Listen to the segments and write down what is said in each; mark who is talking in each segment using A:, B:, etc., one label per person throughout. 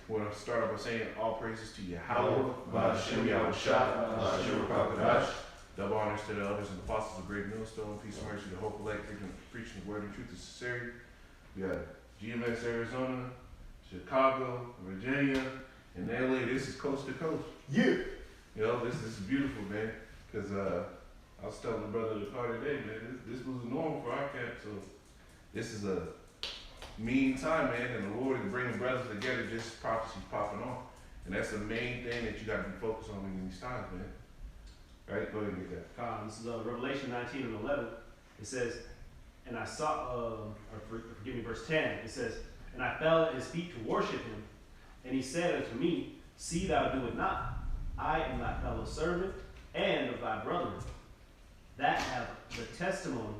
A: want to start off by saying all praises to Yahweh,
B: Ba'ashem Yahushua, Ba'ashem Rakakadash.
A: double honors to the elders and apostles of Great Millstone, peace and mercy to the hope elect, preaching the word and truth is sincerity. We got GMS Arizona, Chicago, Virginia, and LA. This is coast to coast.
B: Yeah.
A: You know, this is beautiful, man. Cause I was telling the brother in the car today, man, this was normal for our camp, so this is a mean time, man, and the Lord is bringing brothers together, just prophecies popping off. And that's the main thing that you got to be focused on in these times, man. Right? Go ahead and get that.
C: This is Revelation 19 and 11. It says, and I saw, forgive me, verse 10. It says, and I fell at his feet to worship him. And he said unto me, see thou do it not. I am thy fellow servant and of thy brethren, that have the testimony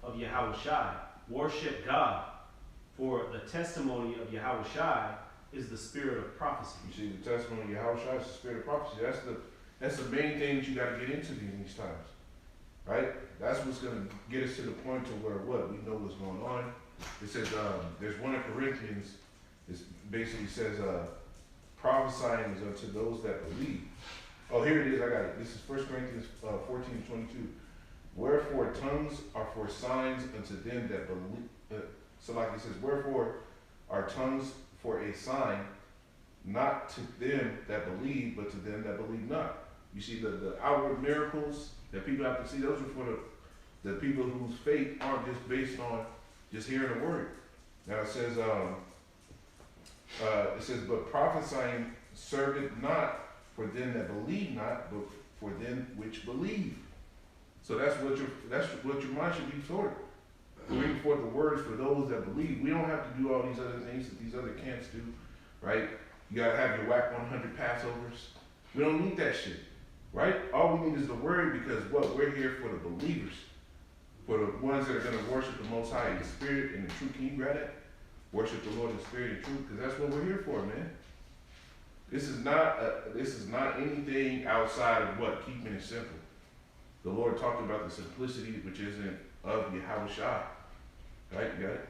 C: of Yahushua. Worship God. For the testimony of Yahushua is the spirit of prophecy.
A: You see, the testimony of Yahushua is the spirit of prophecy. That's the main thing that you got to get into in these times, right? That's what's going to get us to the point to where we know what's going on. It says there's 1 Corinthians. It basically says prophesying is unto those that believe. Oh, here it is. I got it. This is 1 Corinthians 14:22. Wherefore tongues are for signs unto them that believe. So like it says, wherefore are tongues for a sign, not to them that believe, but to them that believe not. You see, the outward miracles that people have to see, those are for the people whose faith aren't just based on just hearing the word. Now it says, but prophesying serveth not for them that believe not, but for them which believe. So that's what your mind should be toward. Bring forth the words for those that believe. We don't have to do all these other things that these other camps do, right? You gotta have your whack 100 Passovers. We don't need that shit, right? All we need is the word, because we're here for the believers, for the ones that are gonna worship the Most High in the spirit and the truth. Can you grab that? Worship the Lord in spirit and truth, because that's what we're here for, man. This is not anything outside of keeping it simple. The Lord talked about the simplicity which isn't of Yahushua. Right? You got it?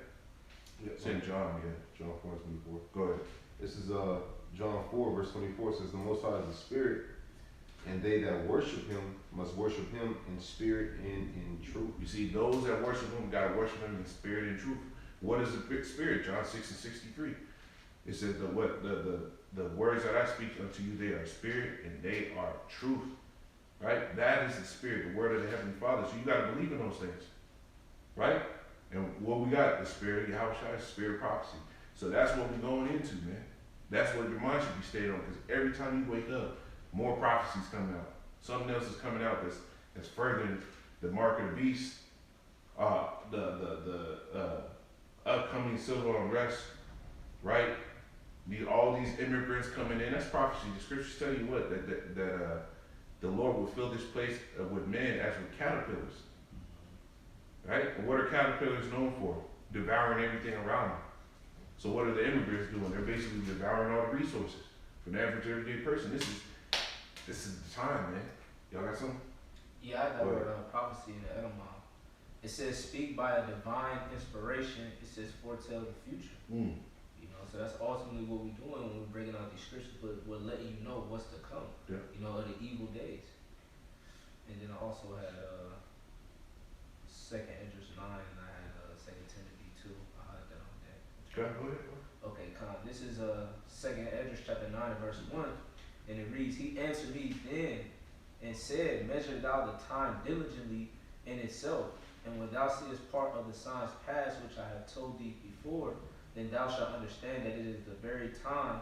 B: Yeah.
A: It's in John, John 4:24. Go ahead.
B: This is John 4, verse 24. It says, the Most High is a spirit, and they that worship him must worship him in spirit and in truth.
A: You see, those that worship him gotta worship him in spirit and truth. What is the spirit? John 6:63. It says the words that I speak unto you, they are spirit and they are truth. Right? That is the spirit, the word of the Heavenly Father. So you gotta believe in those things. Right? And what we got, the spirit of Yahushua, is spirit of prophecy. So that's what we're going into, man. That's what your mind should be stayed on, because every time you wake up, more prophecies coming out. Something else is coming out that's furthering the mark of the beast, the upcoming civil unrest, right? All these immigrants coming in, that's prophecy. The scriptures tell you what, that the Lord will fill this place with men as with caterpillars. Right? And what are caterpillars known for? Devouring everything around them. So what are the immigrants doing? They're basically devouring all the resources for the average everyday person. This is the time, man. Y'all got something?
D: Yeah, I got word prophecy in the etymology. It says speak by a divine inspiration. It says foretell the future. You know, so that's ultimately what we're doing when we're bringing out these scriptures, but we're letting you know what's to come.
A: Yeah.
D: You know, of the evil days. And then I also had 2nd Esdras 9, and I had 2nd Timothy 2. I had that on that.
A: Go ahead.
D: Okay, this is 2nd Esdras chapter 9, verse 1, and it reads, he answered me then and said, measure thou the time diligently in itself, and when thou seest part of the signs past which I have told thee before, then thou shalt understand that it is the very time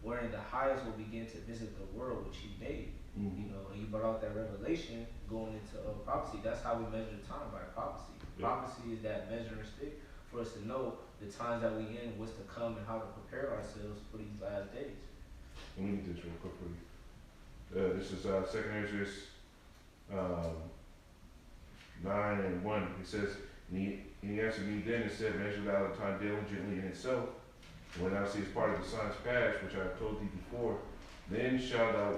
D: wherein the highest will begin to visit the world which he made. You know, and you brought out that revelation going into prophecy. That's how we measure time, by prophecy.
A: Yeah.
D: Prophecy is that measuring stick for us to know the times that we in, what's to come, and how to prepare ourselves for these last days.
A: Let me get this real quick for you. This is 2nd Esdras 9 and 1. It says, and he answered me then and said, measure thou the time diligently in itself. And when thou seest part of the signs past, which I have told thee before, then shalt thou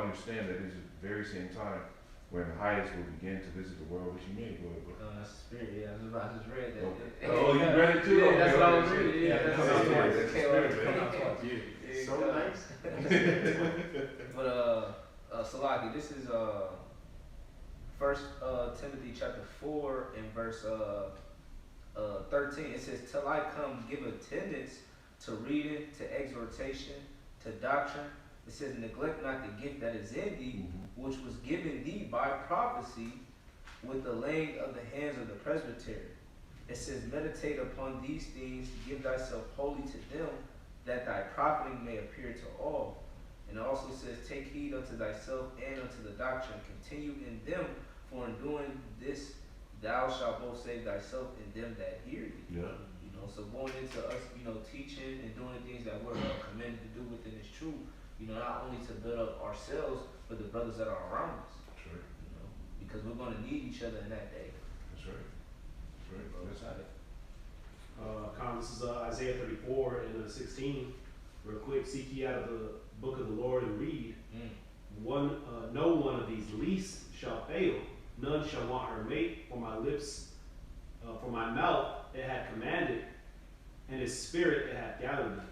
A: understand that it is the very same time when the highest will begin to visit the world which he made. Go ahead, bro.
D: That's the spirit. Yeah, I just read that.
A: Oh, you read it too?
D: Yeah,
A: Okay,
D: that's what I
A: okay,
D: was
A: okay.
D: reading. Yeah, that's
A: Yeah,
D: what I
A: yeah,
D: was
A: that's the
D: reading.
A: spirit, man.
D: Yeah,
E: So nice.
D: But Salaki, this is First Timothy chapter 4 and verse 13. It says, "Till I come, give attendance to reading, to exhortation, to doctrine." It says, "Neglect not the gift that is in thee, which was given thee by prophecy, with the laying of the hands of the presbytery." It says, "Meditate upon these things, give thyself wholly to them, that thy profiting may appear to all." And it also says, "Take heed unto thyself and unto the doctrine, continue in them, for in doing this thou shalt both save thyself and them that hear thee."
A: Yeah.
D: You know, so going into us, teaching and doing the things that we're commanded to do within this truth, not only to build up ourselves, but the brothers that are around us,
A: That's right.
D: because we're going to need each other in that day.
A: That's right. That's right. That's
D: Got it.
C: This is Isaiah 34 and 16. Real quick, seek ye out of the book of the Lord and read. No one of these least shall fail. None shall want her mate. For my lips, for my mouth it hath commanded, and his spirit it hath gathered them.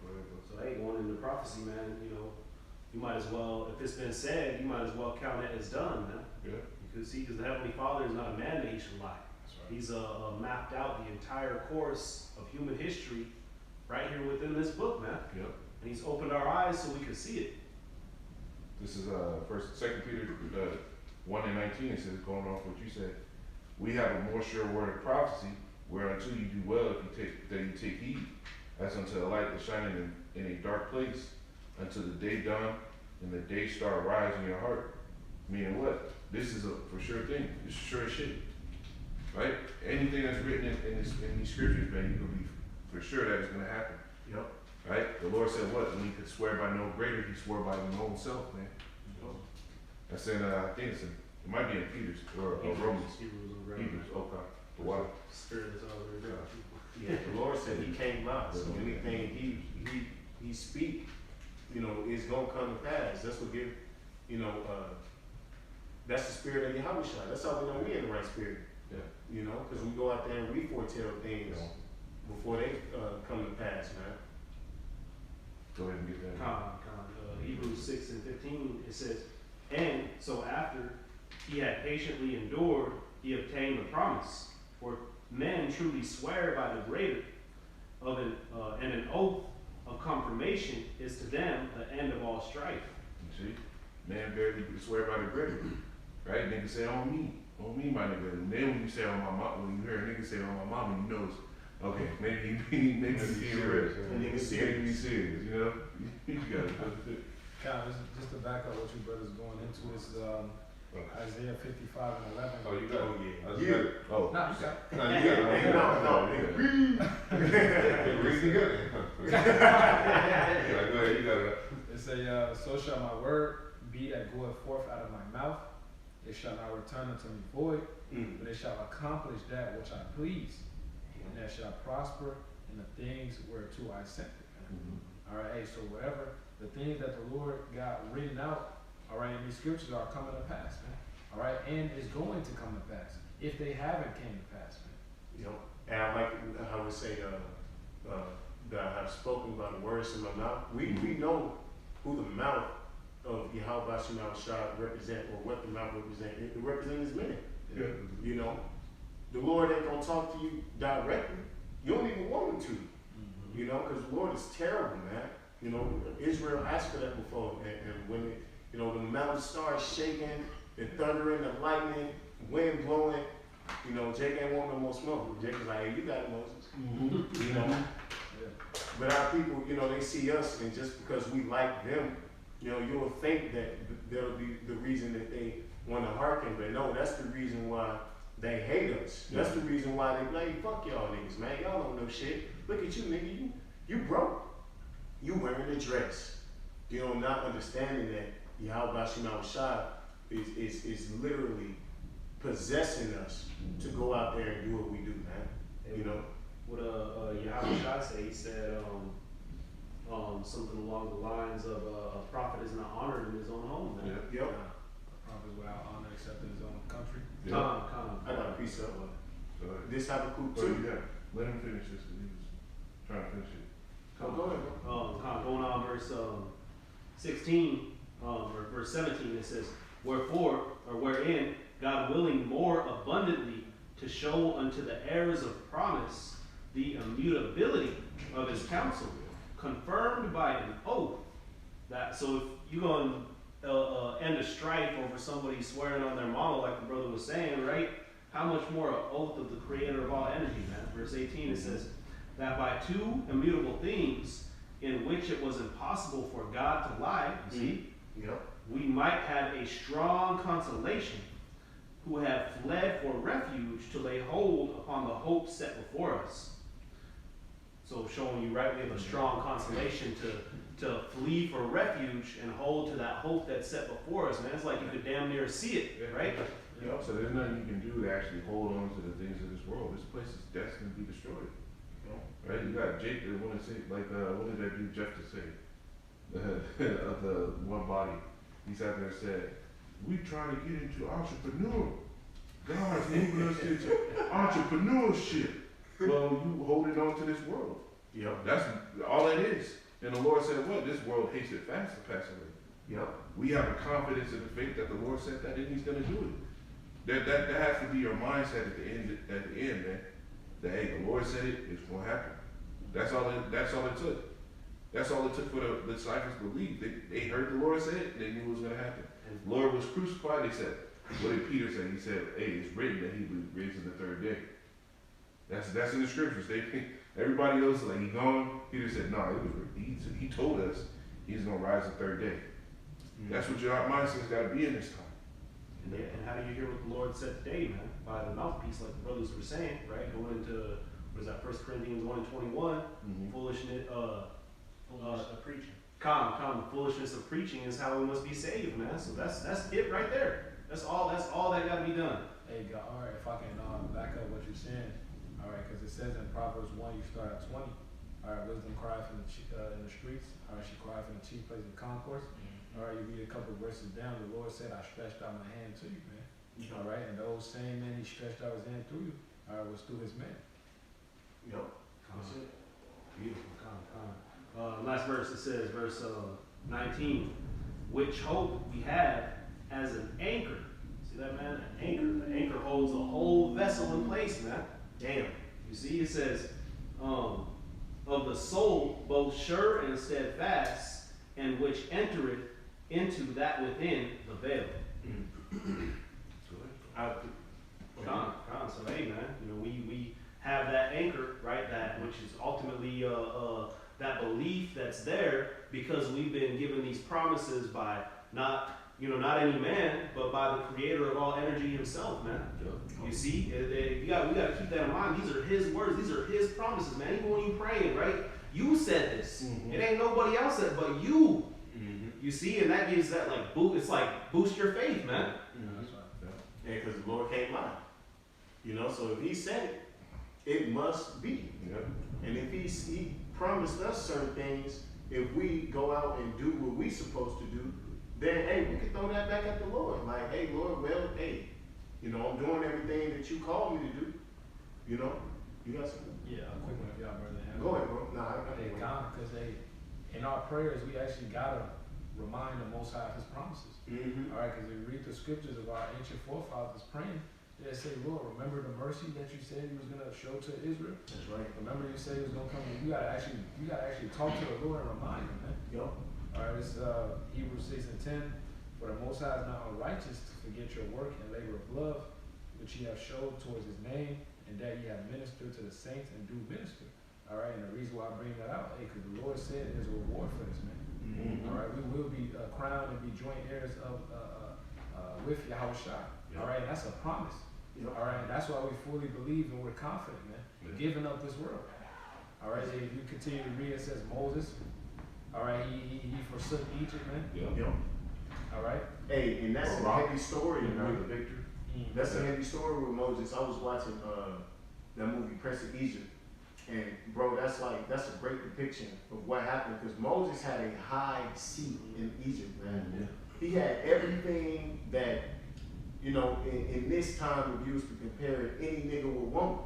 A: Go ahead, bro.
C: So hey, going into prophecy, man, you might as well, if it's been said, you might as well count it as done, man.
A: Yeah.
C: Because the Heavenly Father is not a man that he should lie.
A: That's right.
C: He's mapped out the entire course of human history right here within this book, man.
A: Yep.
C: And he's opened our eyes so we can see it.
A: This is Second Peter 1:19. It says, going off what you said, "We have a more sure word of prophecy, whereunto you do well if you take heed, as unto a light that shineth in a dark place, until the day dawn and the day star rise in your heart." Meaning what? This is a for sure thing. It's sure as shit. Right? Anything that's written in these scriptures, man, you can be for sure that it's going to happen.
E: Yep.
A: Right? The Lord said what? When he could swear by no greater, he swore by his own self, man. That's in, I think it might be in Peter's or Romans. Hebrews, okay. The water.
C: Spirit is over there.
E: Yeah, the Lord said he can't lie. So anything he speak, is gonna come to pass. That's what give, that's the spirit of Yahweh. That's how we know we in the right spirit.
A: Yeah.
E: Because we go out there and we foretell things
A: Yeah.
E: before they come to pass, man.
A: Go ahead and get that.
C: Hebrews 6 and 15, it says, "And so after he had patiently endured, he obtained the promise. For men truly swear by the greater of and an oath of confirmation is to them the end of all strife."
A: You see? Man barely can swear by the greater. Right? Nigga say on me, my nigga. And then when you say on my mom, when you hear a nigga say on my mama, you know it's okay, maybe he's being real.
E: Nigga serious.
A: Maybe he's serious, you know? You got it.
F: Kyle, just to back up what you brothers going into is Isaiah 55 and 11.
B: Oh, you got it.
E: Oh, yeah.
B: I just got it.
A: Oh,
F: No, you got it.
B: No, you got it.
E: No,
B: Hey, read it together. Yeah, go ahead, you got it.
F: It say, "So shall my word be that goeth forth out of my mouth. It shall not return unto me void, but it shall accomplish that which I please, and that shall prosper in the things whereto I sent it." All right, hey, so whatever the things that the Lord got written out, all right, in these scriptures are coming to pass, man. All right, and it's going to come to pass if they haven't came to pass, man.
E: And I like how we say that I have spoken by the words of my mouth. We know who the mouth of Yahweh Shah represent, or what the mouth represent. It represents his men.
A: yeah.
E: The Lord ain't gonna talk to you directly. You don't even want him to. Because the Lord is terrible, man. Israel asked for that before, and when the mountain starts shaking, the thundering, the lightning, wind blowing, Jake ain't want no more smoke. Jake was like, "Hey, you got it, Moses." But our people, they see us, and just because we like them, you'll think that that'll be the reason that they want to hearken. But no, that's the reason why they hate us. That's the reason why they like, "Fuck y'all niggas, man. Y'all don't know shit. Look at you, nigga. You broke. You wearing a dress." Not understanding that Yahweh Shah is literally possessing us to go out there and do what we do, man.
C: What Yahweh Shai said, he said something along the lines of a prophet is not honored in his own home, man.
A: Yeah.
E: Yep.
F: conquers without honor except in his own country.
A: Yeah.
E: I got a piece of it.
A: So,
E: This Habakkuk
A: what do
E: 2.
A: you got? Let him finish this, 'cause he was trying to finish it.
E: Oh, go ahead, bro.
C: Going on verse 16, or verse 17, it says, wherefore, or wherein, God willing more abundantly to show unto the heirs of promise the immutability of his counsel, confirmed by an oath. That, so if you're going to end a strife over somebody swearing on their mama, like the brother was saying, right? How much more an oath of the creator of all energy, man? Verse 18, it says, that by two immutable things in which it was impossible for God to lie, you see,
E: Yep.
C: we might have a strong consolation, who have fled for refuge to lay hold upon the hope set before us. So showing you, right, we have a strong consolation to flee for refuge and hold to that hope that's set before us, man. It's like you could damn near see it, right?
A: Yep, so there's nothing you can do to actually hold on to the things of this world. This place is destined to be destroyed. Right? You got Jake that want to say, like, what did that dude Jeff to say? Of the one body. He sat there and said, we try to get into entrepreneur. God's moving us into entrepreneurship. Well, you holding on to this world.
E: Yep.
A: That's all it is. And the Lord said, what? This world hates it fast to pass away.
E: Yep.
A: We have a confidence in the faith that the Lord said that and He's going to do it. That has to be your mindset at the end, man. That, hey, the Lord said it, it's going to happen. That's all it took. That's all it took for the disciples to believe. They heard the Lord say it, they knew it was going to happen. And the Lord was crucified, they said, what did Peter say? He said, hey, it's written that He would raise on the third day. That's in the scriptures. Everybody else, like, he gone. Peter said, no, he told us He's going to rise the third day. That's what your mindset's got to be in this time.
C: And how do you hear what the Lord said today, man? By the mouthpiece, like the brothers were saying, right? Going into, what is that, 1 Corinthians 1 and 21, foolishness,
D: of preaching.
C: the foolishness of preaching is how we must be saved, man. So that's it right there. That's all that got to be done.
F: Hey, God, all right, if I can back up what you're saying, all right, because it says in Proverbs 1, you start at 20. All right, wisdom cried in the streets. All right, she cried from the chief place of concourse. All right, you read a couple of verses down. The Lord said, I stretched out my hand to you, man. All right, and those same men He stretched out His hand through you, all right, was through His man.
E: Yep. That's it.
C: Beautiful, last verse, it says, verse 19, which hope we have as an anchor. See that, man? An anchor. The anchor holds the whole vessel in place, man. Damn. You see, it says, of the soul, both sure and steadfast, and which entereth into that within the veil. So hey, man, you know, we have that anchor, right? That which is ultimately that belief that's there because we've been given these promises by not any man, but by the Creator of all energy Himself, man. You see, we got to keep that in mind. These are His words. These are His promises, man. Even when you praying, right? You said this. It ain't nobody else said, but you. You see, and that gives that it's like boost your faith, man.
F: That's right.
E: Yeah, because the Lord can't lie. So if He said it, it must be.
A: Yep.
E: And if He promised us certain things, if we go out and do what we supposed to do, then hey, we can throw that back at the Lord. Like, hey, Lord, well, hey, I'm doing everything that you called me to do. You got something?
F: Yeah, a quick one if y'all brother have.
E: Go ahead, bro. Nah, I
F: Hey, God, because in our prayers, we actually gotta remind the Most High of His promises. All right, because we read the scriptures of our ancient forefathers praying. They say, Lord, remember the mercy that you said you was gonna show to Israel.
E: That's right.
F: Remember you said He was gonna come. You gotta actually talk to the Lord and remind Him, man.
E: Yo.
F: All right, it's Hebrews 6 and 10. For the Most High is not unrighteous to forget your work and labor of love, which Ye have showed towards His name, and that Ye have ministered to the saints and do minister. All right, and the reason why I bring that out, because the Lord said there's a reward for this, man. All right, we will be crowned and be joint heirs of with Yahushua. All right, and that's a promise. All right, and that's why we fully believe and we're confident, man. We're giving up this world. All right, if you continue to read, it says Moses. All right, he forsook Egypt, man.
E: Yo.
F: All right.
E: Hey, and that's a heavy story.
A: With the victory.
E: That's a heavy story with Moses. I was watching that movie Prince of Egypt, and bro, that's a great depiction of what happened because Moses had a high seat in Egypt, man. He had everything that, you know, in this time if you was to compare it, any nigga would want.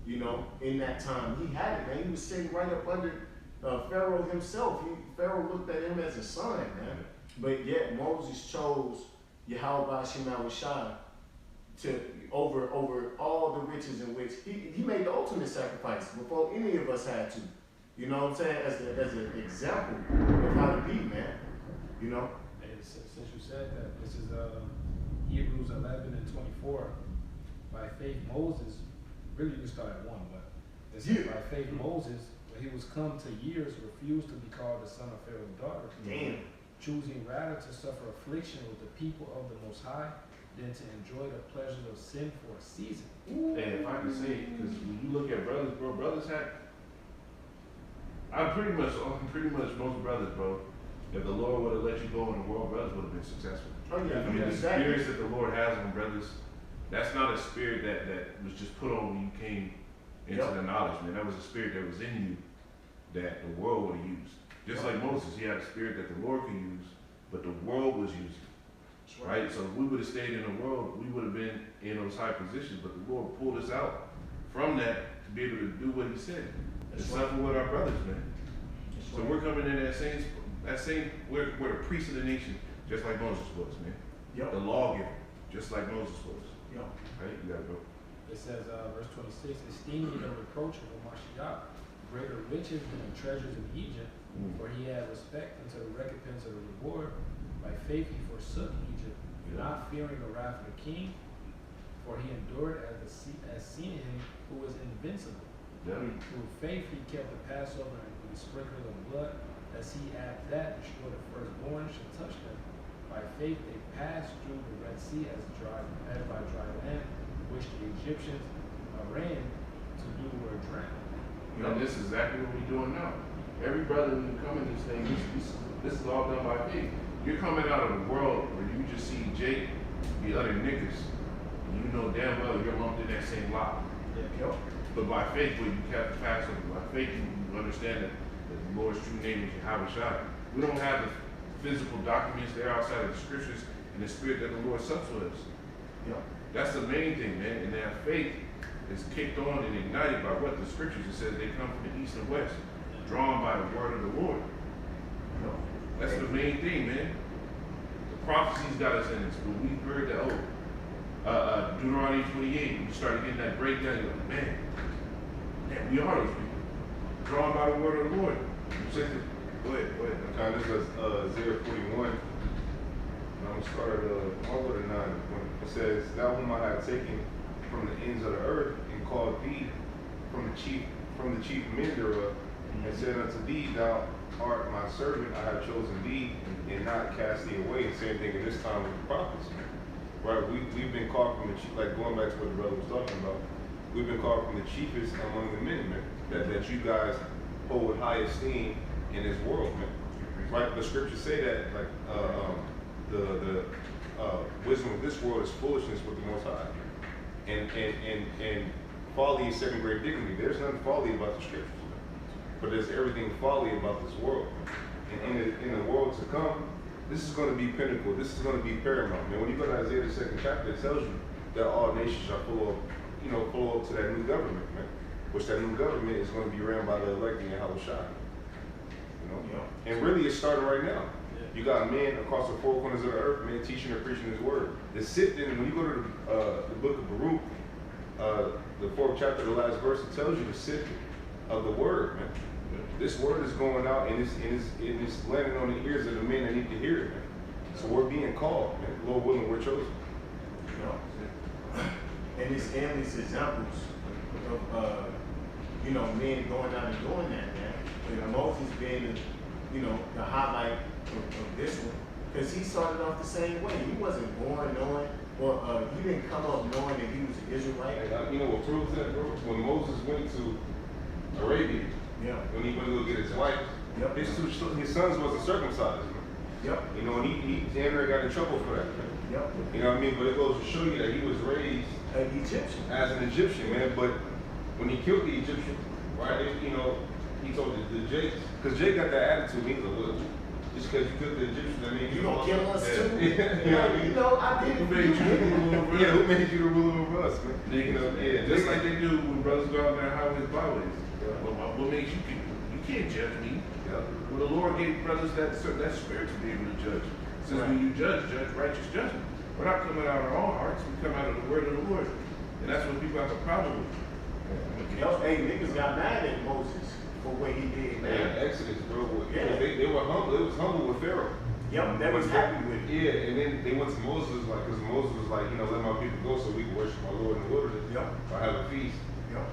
E: You know, in that time, he had it, man. He was sitting right up under Pharaoh himself. Pharaoh looked at him as a son, man. But yet Moses chose Yahweh Shemawashai to over all the riches in which he made the ultimate sacrifice before any of us had to. You know what I'm saying? As an example of how to be, man. You know?
F: And since you said that, this is Hebrews 11:24. By faith Moses, really you can start at 1, but it says by faith Moses, when he was come to years, refused to be called the son of Pharaoh's daughter.
E: Damn.
F: Choosing rather to suffer affliction with the people of the Most High than to enjoy the pleasures of sin for a season.
A: And if I can say, because when you look at brothers, bro, brothers had, pretty much most brothers, bro, if the Lord would have let you go in the world, brothers would have been successful.
E: Oh yeah,
A: I mean, the
E: exactly.
A: spirits that the Lord has on brothers, that's not a spirit that was just put on when you came into the knowledge, man. That was a spirit that was in you that the world would have used. Just like Moses, he had a spirit that the Lord could use, but the world was using. Right? So if we would have stayed in the world, we would have been in those high positions, but the Lord pulled us out from that to be able to do what he said. And suffer with our brothers, man. So we're coming in that same, we're the priest of the nation, just like Moses was, man.
E: Yep.
A: The lawgiver, just like Moses was.
E: Yep.
A: Right? You gotta go.
F: It says, verse 26, esteeming the reproach of Mashiach greater riches than the treasures in Egypt, for he had respect unto the recompense of the reward. By faith he forsook Egypt, not fearing the wrath of the king, for he endured as seeing him who was invincible.
A: Yeah.
F: Through faith he kept the Passover and the sprinkling of blood, as he at that destroyed the firstborn should touch them. By faith they passed through the Red Sea as by dry land, which the Egyptians ran to do were drowned.
A: And this is exactly what we're doing now. Every brother when you come in this thing, this is all done by faith. You're coming out of a world where you just see Jake, the other niggas, and you know damn well you're lumped in that same lot.
E: Yep.
A: But by faith, when you kept the Passover, by faith, you understand that the Lord's true name is Yahweh Shai. We don't have the physical documents there outside of the scriptures and the spirit that the Lord subs with us.
E: Yep.
A: That's the main thing, man. And that faith is kicked on and ignited by what the scriptures, it says they come from the east and west, drawn by the word of the Lord.
E: Yep.
A: That's the main thing, man. The prophecies got us in this, but we heard that, Deuteronomy 28, you started getting that breakdown, you're like, man, we are those people. Drawn by the word of the Lord. Go ahead.
B: This is Isaiah 41. I'm going to start at all of the 9. It says, thou whom I have taken from the ends of the earth and called thee from the chief men thereof, and said unto thee, thou art my servant, I have chosen thee, and not cast thee away. And same thing in this time with the prophets. Right? We've been called from the chief, like going back to what the brother was talking about, we've been called from the chiefest among the men, man, that you guys hold with high esteem in this world, man. Right? The scriptures say that, like, the wisdom of this world is foolishness with the Most High. And folly is second grade dignity. There's nothing folly about the scriptures, man. But there's everything folly about this world. And in the world to come, this is going to be pinnacle. This is going to be paramount. Man, when you go to Isaiah the 2nd chapter, it tells you that all nations shall flow up to that new government, man. Which that new government is going to be ran by the elect in Yahweh Shai. You know? Yeah. And really it's starting right now. You got men across the four corners of the earth, men teaching and preaching his word. The sifting, when you go to the book of Baruch, the 4th chapter, the last verse, it tells you the sifting of the word, man. This word is going out and it's landing on the ears of the men that need to hear it, man. So we're being called, man. Lord willing, we're chosen.
E: And it's endless examples of men going out and doing that, man. And Moses being the highlight of this one, because he started off the same way. He wasn't born knowing, or he didn't come up knowing that he was an Israelite.
B: And you know what proves that, bro? When Moses went to Arabia, when he went to go get his wife, his sons wasn't circumcised, man.
E: Yep.
B: You know, and he got in trouble for that, man.
E: Yep.
B: You know what I mean? But it goes to show you that he was raised
E: an Egyptian.
B: As an Egyptian, man. But when he killed the Egyptian, right? He told the Jake, because Jake got that attitude. He was like, well, Just because you took the Egyptians, I mean,
E: You gonna kill us too?
B: Yeah.
E: You know, I did it
A: Who
E: for
A: made you the
E: you.
A: ruler over
B: Yeah,
A: us?
B: who made you the ruler of us, man? You know, yeah,
A: Just like they do when brothers go out there highways, byways. What makes you people? You can't judge me.
B: Yeah.
A: Well, the Lord gave brothers that spirit to be able to judge. It says when you judge righteous judgment. We're not coming out of our own hearts. We come out of the word of the Lord. And that's what people have a problem with.
E: Hey, niggas got mad at Moses for what he did,
B: Man,
E: man.
B: Exodus, bro.
E: Yeah.
B: They were humble. It was humble with Pharaoh.
E: Yep, they was happy with it.
B: Yeah, and then they went to Moses, like, because Moses was like, let my people go so we can worship my Lord in the wilderness.
E: Yep.
B: Or have a feast.
E: Yep.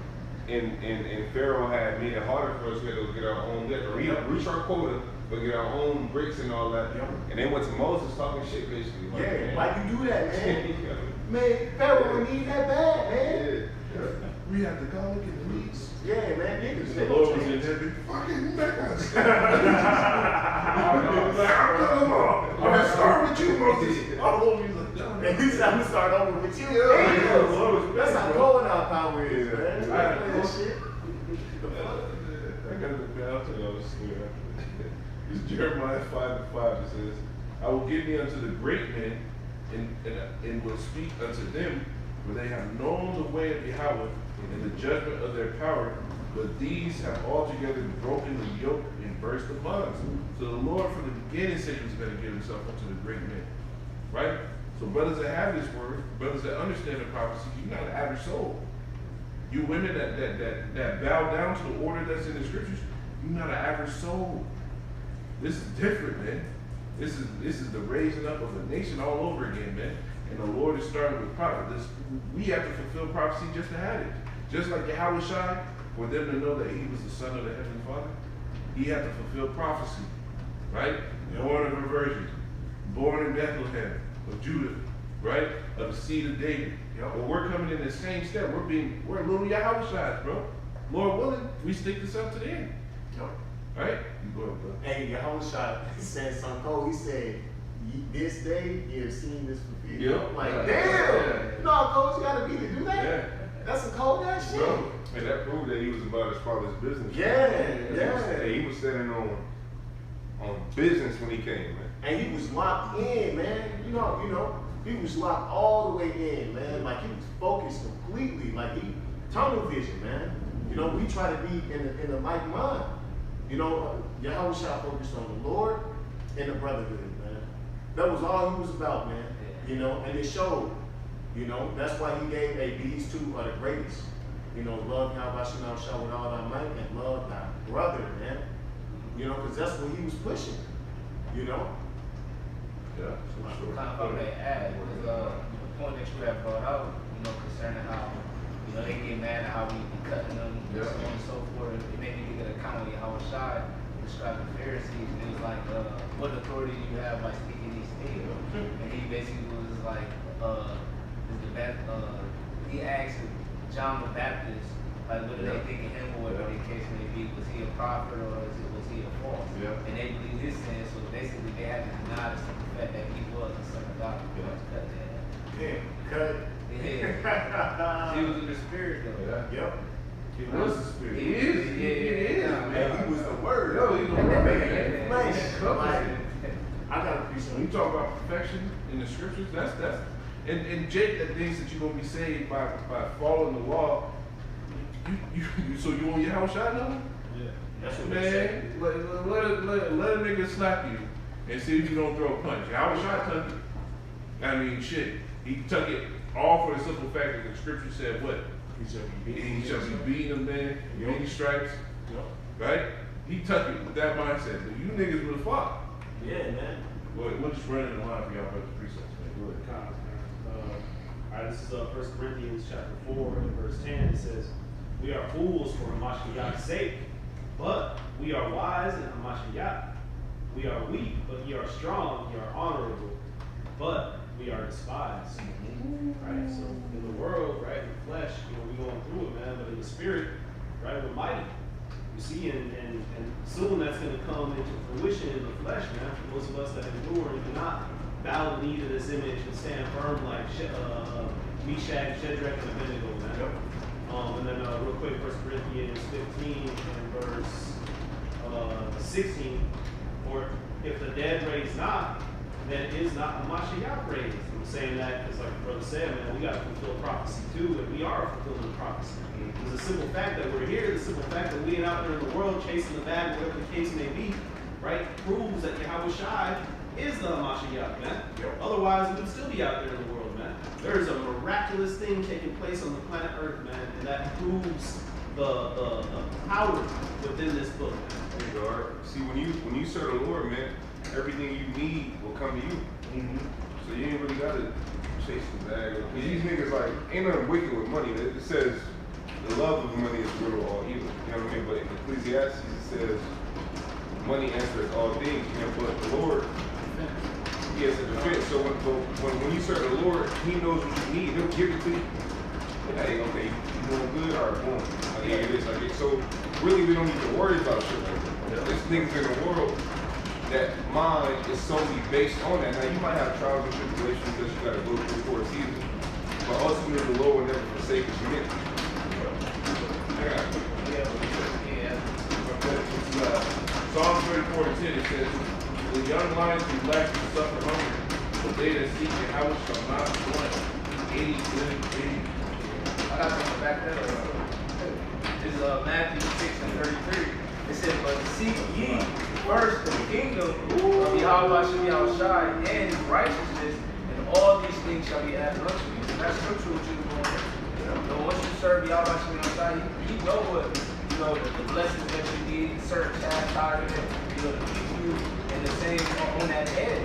B: And Pharaoh had made it harder for us. We had to get our own liquor, reach our quota, but get our own bricks and all that.
E: Yep.
B: And they went to Moses talking shit, basically. Like,
E: Yeah,
B: man.
E: why you do that, man?
B: Yeah.
E: Man, Pharaoh don't need that bad, man.
B: Yeah.
A: We have the garlic and the meats.
E: Yeah, man, niggas.
A: The
E: They
A: Lord
E: don't
A: was in
E: change.
A: heaven. Fucking make us. I'm gonna start with you, Moses. Oh, he's like, no,
E: And he said, I'm gonna start over with you.
A: Yeah,
E: Hey,
A: yeah, Lord,
E: that's how cold our power is,
B: Yeah.
E: man.
A: I had a
E: That
A: cold-
E: shit.
A: I got it down to those swear. It's Jeremiah 5:5. It says, I will give thee unto the great men, and will speak unto them, for they have known the way of Yahweh and the judgment of their power, but these have altogether broken the yoke and burst the bonds. So the Lord from the beginning said he was going to give himself unto the great men. Right? So brothers that have this word, brothers that understand the prophecy, you're not an average soul. You women that bow down to the order that's in the scriptures, you're not an average soul. This is different, man. This is the raising up of a nation all over again, man. And the Lord is starting with prophet. We have to fulfill prophecy just to have it. Just like Yahweh Shai, for them to know that he was the son of the Heavenly Father, he had to fulfill prophecy, right? Born of a virgin, born in Bethlehem of Judah, right? Of the seed of David. But we're coming in the same step. We're little Yahweh Shais, bro. Lord willing, we stick this up to the end.
E: Yep.
A: Right? You go ahead, bro.
E: Hey, Yahushua said something cold. He said, this day you have seen this fulfilled.
A: Yep.
E: Like,
A: Yeah.
E: damn!
A: Yeah.
E: You know how cold you gotta be to do that?
A: Yeah.
E: That's some cold ass shit.
A: Bro.
B: And that proved that he was about his father's business.
E: Yeah.
B: He was standing on business when he came, man.
E: And he was locked in, man. You know, he was locked all the way in, man. Like he was focused completely. Like he tunnel vision, man. You know, we try to be in the like mind. You know, Yahushua focused on the Lord and the brotherhood, man. That was all he was about, man. You know, and it showed. You know, that's why he gave, hey, these two are the greatest. You know, love Yahweh Shah with all thy might and love thy brother, man. You know, because that's what he was pushing. You know?
A: Yeah.
D: Kind of what they add was the point that you have brought out, concerning how, they get mad at how we be cutting them, and so on and so forth. It made me get an account of Yahweh Shai described the Pharisees, and it was like, what authority do you have by speaking these things? And he basically was like, he asked John the Baptist, like, what do they think of him, or whatever the case may be? Was he a prophet, or was he a false?
A: Yeah.
D: And they believed his sin, so basically they had to deny the simple fact that he was the son of God. Cut that.
E: Yeah, cut.
D: Yeah. He was in the spirit though.
A: Yeah.
E: Yep.
A: He was the spirit.
D: He is.
E: Man, he was the word.
A: Yo, he's the word.
E: Man, flesh.
A: Come on.
E: Like, I got a piece
A: When you
E: of
A: talk about perfection in the scriptures, that's and Jake that thinks that you're gonna be saved by following the law. So you want your house shot now?
F: Yeah.
E: That's what they say.
A: Man, let a nigga slap you and see if you don't throw a punch. Howard shot took it. I mean, shit. He took it all for the simple fact that the scripture said what?
E: He shall be beaten.
A: He shall be beating them, man.
E: Yep.
A: Many stripes,
E: Yep.
A: right? He took it with that mindset. But you niggas would have fought.
E: Yeah, man.
A: Well, we'll just run in the line for y'all about the precepts, man. Go ahead.
C: Alright, this is 1 Corinthians chapter 4 and verse 10. It says, we are fools for Hamashiach's sake, but we are wise in Hamashiach. We are weak, but ye are strong. Ye are honorable, but we are despised. Right? So in the world, right, in the flesh, we going through it, man. But in the spirit, right, we're mighty. You see, and soon that's going to come into fruition in the flesh, man. For those of us that endure and do not bow the knee to this image and stand firm like Meshach, Shadrach, and Abednego, man.
E: Yep.
C: And then real quick, 1 Corinthians 15 and verse 16. For if the dead raise not, then it is not a Mashiach raised. I'm saying that because, like the brother said, man, we got to fulfill prophecy too, and we are fulfilling prophecy. It's a simple fact that we're here, the simple fact that we ain't out there in the world chasing the bag, whatever the case may be, right, proves that Yahweh Shai is the Mashiach, man. Otherwise, we would still be out there in the world, man. There is a miraculous thing taking place on the planet Earth, man, and that proves the power within this book, man.
B: There you go. Art. See, when you serve the Lord, man, everything you need will come to you. So you ain't really gotta chase the bag. Cause these niggas like ain't nothing wicked with money. It says the love of money is the root of all evil. You know what I mean? But in Ecclesiastes it says money answers all things. You know, but the Lord, He has a defense. So when you serve the Lord, He knows what you need. He'll give it to you. Hey, okay, you doing good? All right, boom. I gave you this. So really, we don't need to worry about shit like that. There's niggas in the world that mind is solely based on that. Now, you might have trials and tribulations that you got to go through for a season, but ultimately, the Lord will never forsake His commitment.
A: Psalm 34:10, it says, the young lions do lack and suffer hunger, but they that seek Yahweh shall not want. 80 good, 80.
D: I got something back there. This is Matthew 6:33. It says, but seek ye first the kingdom of Yahweh Shai and his righteousness, and all these things shall be added unto you. And that's scripture what you're going to. Once you serve Yahweh Shai, you know what, the blessings that you need, certain chastisement, to keep you in the same, on that edge.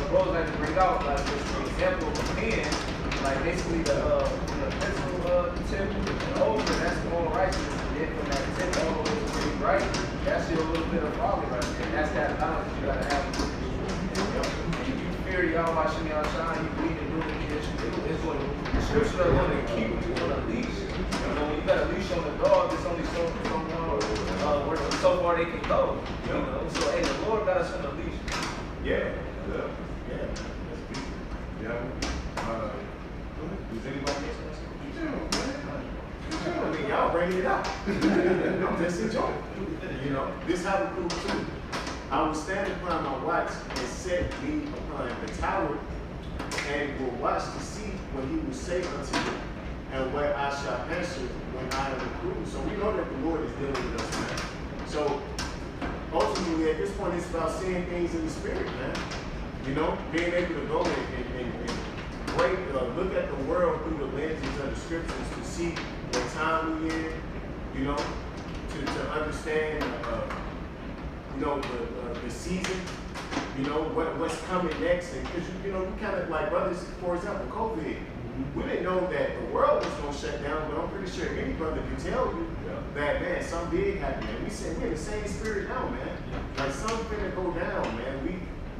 D: Bros like to bring out, like, for example, of a pen, like basically the pencil tip and over, that's all righteousness. And then from that tip all the way to the right, that's your little bit of folly right there. And that's that balance you gotta have. And you fear Yahweh Shem Yahshua, you believe in doing what you do. It's what the scripture is going to keep you on a leash. When you got a leash on the dog, it's only so far they can go. So hey, the Lord got us on a leash.
E: Yeah. That's beautiful. Does anybody else? I mean, y'all bringing it out. I'm just enjoying it. This Habakkuk too. I will stand upon my watch and set me upon the tower, and will watch to see what he will say unto me, and what I shall answer when I am reproved. So we know that the Lord is dealing with us, man. So ultimately, at this point, it's about seeing things in the spirit, man. Being able to go and look at the world through the lenses of the scriptures to see what time we in, to understand, the season, what's coming next. And because, we kind of like brothers, for example, COVID, we didn't know that the world was going to shut down, but I'm pretty sure any brother can tell you that, man, something big happened. And we said, we're in the same spirit now, man. Like, something's going to go down, man.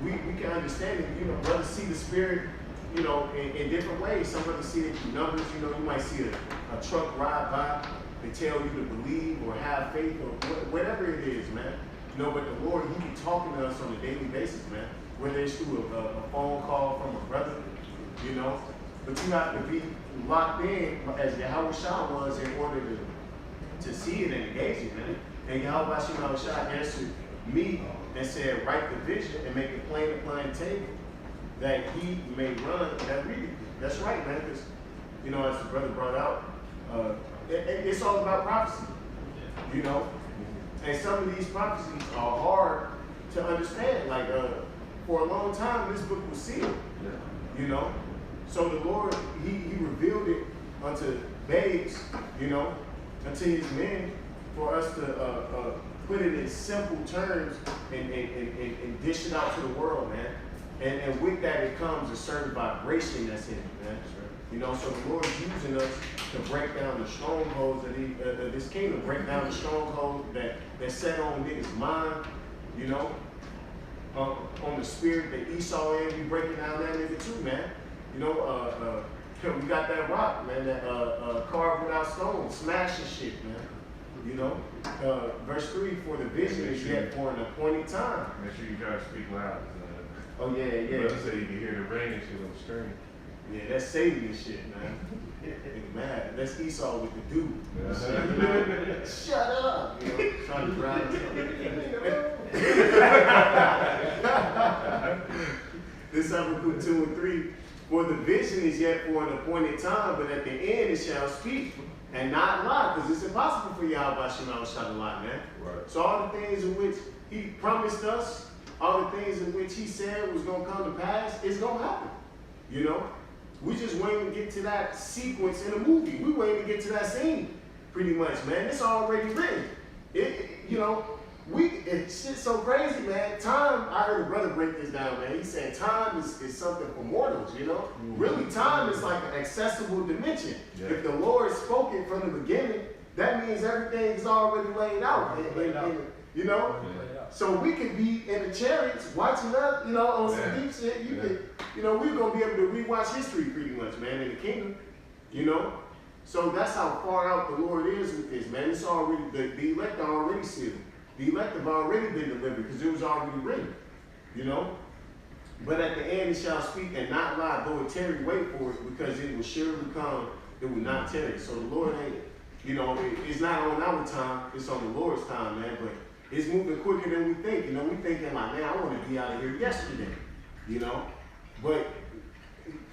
E: We can understand it. Brothers see the spirit, in different ways. Some brothers see it through numbers. You might see a truck ride by. They tell you to believe or have faith or whatever it is, man. But the Lord, He be talking to us on a daily basis, man. Whether it's through a phone call from a brother, But you have to be locked in as Yahweh Shai was in order to see it and engage it, man. And Yahweh Shai answered me and said, write the vision and make it plain upon the table, that he may run that read it. That's right, man, because, as the brother brought out, it's all about prophecy, And some of these prophecies are hard to understand. Like, for a long time, this book was sealed, So the Lord, he revealed it unto babes, unto his men, for us to put it in simple terms and dish it out to the world, man. And with that, it comes a certain vibration that's in it, man. So the Lord is using us to break down the strongholds of this kingdom, break down the strongholds that set on niggas' mind, on the spirit that Esau in, we breaking down that nigga too, man. We got that rock, man, that carved without stone, smashing shit, man. Verse 3, for the vision is yet for an appointed time.
A: Make sure you guys speak loud.
E: Oh, yeah.
A: Brother said you can hear the rain and shit on the screen.
E: Yeah, that's Satan and shit, man. Nigga mad. That's Esau with the dude. Shut up. Trying to drive us up. This Habakkuk 2 and 3. For the vision is yet for an appointed time, but at the end it shall speak and not lie, because it's impossible for Yahweh Shema to lie, man.
B: Right.
E: So all the things in which he promised us, all the things in which he said was going to come to pass, it's going to happen. You know? We just waiting to get to that sequence in a movie. We waiting to get to that scene, pretty much, man. It's already written. It's shit so crazy, man. Time, I heard a brother break this down, man. He said time is something for mortals, you know? Really, time is like an accessible dimension.
A: Yeah.
E: If the Lord spoke it from the beginning, that means everything is already laid out. You know? So we can be in the chariots watching up, you know, on some deep shit. We're going to be able to rewatch history pretty much, man, in the kingdom, you know? So that's how far out the Lord is with this, man. It's already, the elect are already sealed. The elect have already been delivered because it was already written, you know? But at the end it shall speak and not lie, though it tarry, wait for it, because it will surely come, it will not tarry. So the Lord ain't, it's not on our time, it's on the Lord's time, man. But it's moving quicker than we think. You know, we thinking like, man, I want to be out of here yesterday, you know? But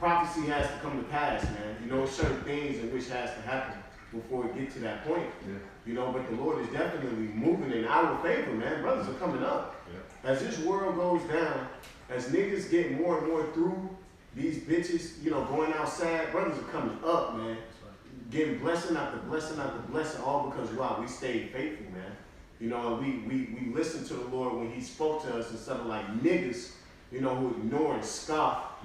E: prophecy has to come to pass, man. You know, certain things in which has to happen before it get to that point.
A: Yeah.
E: You know, but the Lord is definitely moving in our favor, man. Brothers are coming up.
A: Yeah.
E: As this world goes down, as niggas get more and more through, these bitches, going outside, brothers are coming up, man. Getting blessing after blessing after blessing, all because why? We stayed faithful, man. You know, we listened to the Lord when he spoke to us instead of like niggas, who ignore and scoff,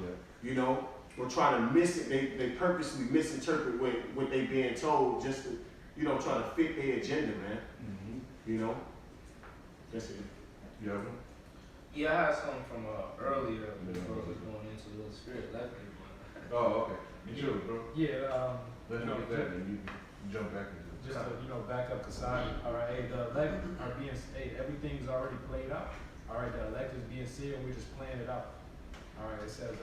E: or try to miss it. They purposely misinterpret what they being told just to, try to fit their agenda, man.
A: Mm-hmm.
E: That's it.
A: Yeah.
D: Yeah, I had something from earlier before we was going into the spirit left me.
A: Oh, okay. You sure, bro?
F: Yeah,
A: Let's look at that and you can jump back into it.
F: just to, back up Kasadi. All right, hey, the elect are being, everything's already played out. All right, the elect is being sealed, we're just playing it out. All right, it says,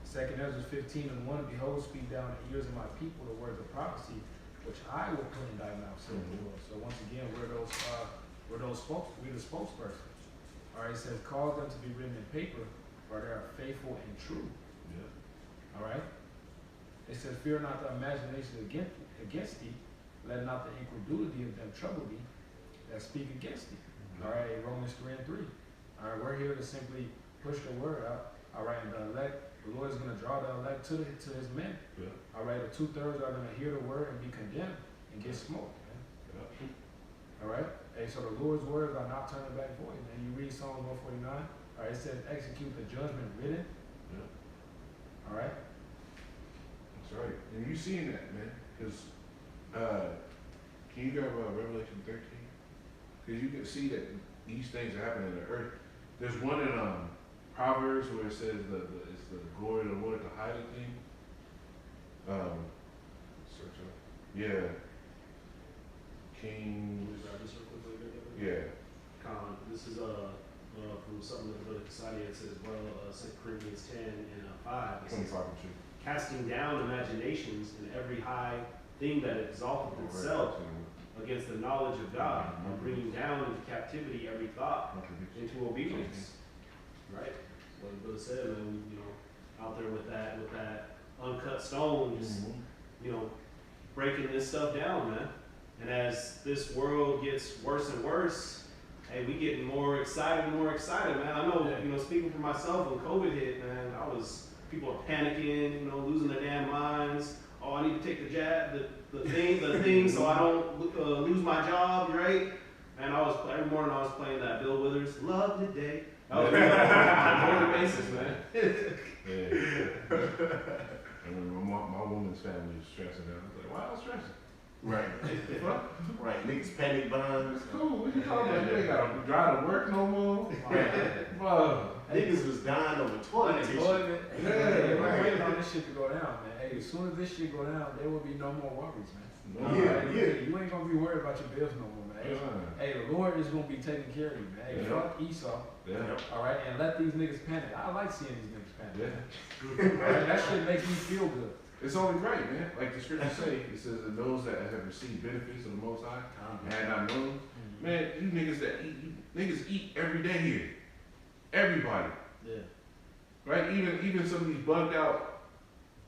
F: 2nd Ezra 15:1, behold, speak down the ears of my people the words of prophecy, which I will put in thy mouth, says the Lord. So once again, we're the spokesperson. All right, it says, cause them to be written in paper, for they are faithful and true.
A: Yeah.
F: All right. It says, fear not the imagination against thee, let not the incredulity of them trouble thee that speak against thee. All right, Romans 3:3. All right, we're here to simply push the word out. All right, and the Lord is going to draw the elect to his men.
A: Yeah.
F: All right, the 2/3 are going to hear the word and be condemned and get smoked, man.
A: Yeah.
F: All right. Hey, so the Lord's words are not turning back void. And you read Psalm 149. All right, it says, execute the judgment written.
A: Yeah.
F: All right.
A: That's right. And you seeing that, man? Because can you grab Revelation 13? Because you can see that these things are happening in the earth. There's one in Proverbs where it says it's the glory of the Lord to hide a thing. Search up. Yeah. King. Yeah.
C: This is from something that Brother Kasadi says, 2 Corinthians 10 and 5. It says,
A: 25 and 2.
C: casting down imaginations and every high thing that exalteth itself against the knowledge of God, and bringing down into captivity every thought into obedience. Right? What the brother said, man, out there with that uncut stone, just, breaking this stuff down, man. And as this world gets worse and worse, hey, we getting more excited and more excited, man. I know, speaking for myself, when COVID hit, man, people are panicking, losing their damn minds. Oh, I need to take the jab, the thing, so I don't lose my job, right? And every morning I was playing that Bill Withers, Love Today. I was on a daily basis, man.
A: Yeah. And when my woman's family was stressing out, I was like, why am I stressing?
E: Right. Right. Niggas panic buns.
A: Cool, what you talking about? You ain't gotta drive to work no more. Bro.
E: Niggas was dying over toilet tissue.
A: Yeah,
F: We're waiting on this shit to go down, man. Hey, as soon as this shit go down, there will be no more worries, man. You ain't gonna be worried about your bills no more, man. Hey, the Lord is gonna be taking care of you, man. Hey, fuck Esau.
A: Yeah.
F: All right, and let these niggas panic. I like seeing these niggas panic.
A: Yeah.
F: All right, that shit makes me feel good.
A: It's only right, man. Like the scriptures say, it says that those that have received benefits of the Most High and I know, man, you niggas that eat, you niggas eat every day here. Everybody,
C: Yeah.
A: right? Even some of these bugged out,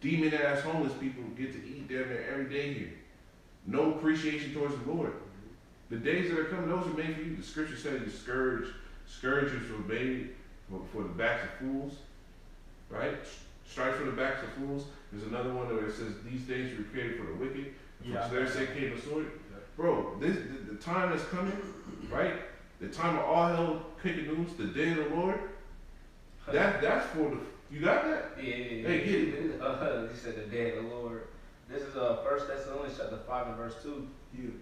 A: demon ass homeless people get to eat damn near every day here. No appreciation towards the Lord. The days that are coming, those are made for you. The scripture says the scourges were made for the backs of fools, right? Stripes for the backs of fools. There's another one where it says these days were created for the wicked.
F: Yeah.
A: From their sake came the sword. Bro, the time that's coming, right? The time of all hell kicking loose, the day of the Lord. That's for the. You got that?
D: Yeah.
A: Hey, get it.
D: You said the day of the Lord. This is 1 Thessalonians chapter 5 and verse 2.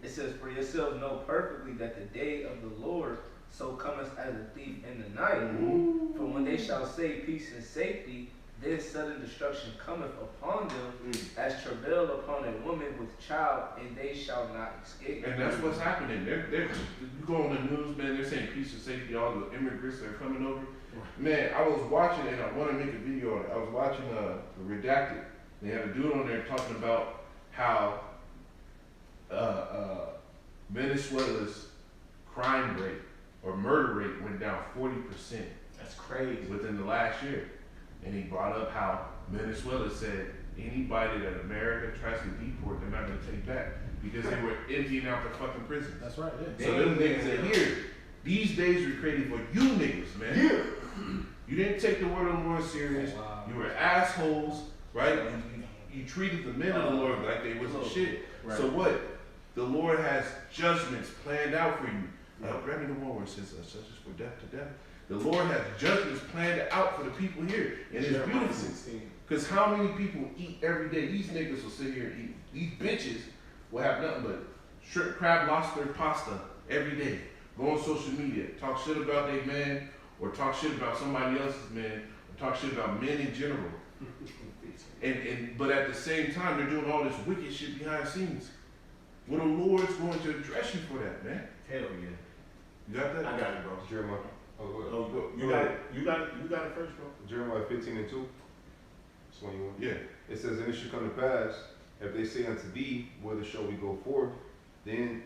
D: It says, "For yourselves know perfectly that the day of the Lord so cometh as a thief in the night. For when they shall say peace and safety, then sudden destruction cometh upon them, as travail upon a woman with child, and they shall not escape."
A: And that's what's happening. You go on the news, man, they're saying peace and safety, all the immigrants that are coming over. Man, I was watching, and I want to make a video on it. I was watching Redacted. They had a dude on there talking about how Venezuela's crime rate or murder rate went down 40%
E: That's crazy.
A: within the last year. And he brought up how Venezuela said anybody that America tries to deport, they're not going to take back because they were emptying out the fucking prisons.
F: That's right, yeah.
A: So them niggas are here. These days were created for you niggas, man.
E: Yeah.
A: You didn't take the word of the Lord serious.
F: Wow.
A: You were assholes, right? You treated the men of the Lord like they wasn't shit.
E: Right.
A: So what? The Lord has judgments planned out for you. Grab me the one where it says judgments for death to death. The Lord has judgments planned out for the people here. And it's
E: Jeremiah
A: beautiful.
E: 16.
A: Because how many people eat every day? These niggas will sit here and eat. These bitches will have nothing but shrimp, crab, lobster, pasta every day. Go on social media, talk shit about their man, or talk shit about somebody else's man, or talk shit about men in general. But at the same time, they're doing all this wicked shit behind the scenes. Well, the Lord's going to address you for that, man.
E: Hell yeah.
A: You got that?
E: I got it, bro.
B: Jeremiah. Oh, go ahead.
E: Oh, you got it. You got it first, bro.
B: Jeremiah 15 and 2. That's one you want.
A: Yeah.
B: It says, "And it shall come to pass, if they say unto thee, whither shall we go forth? Then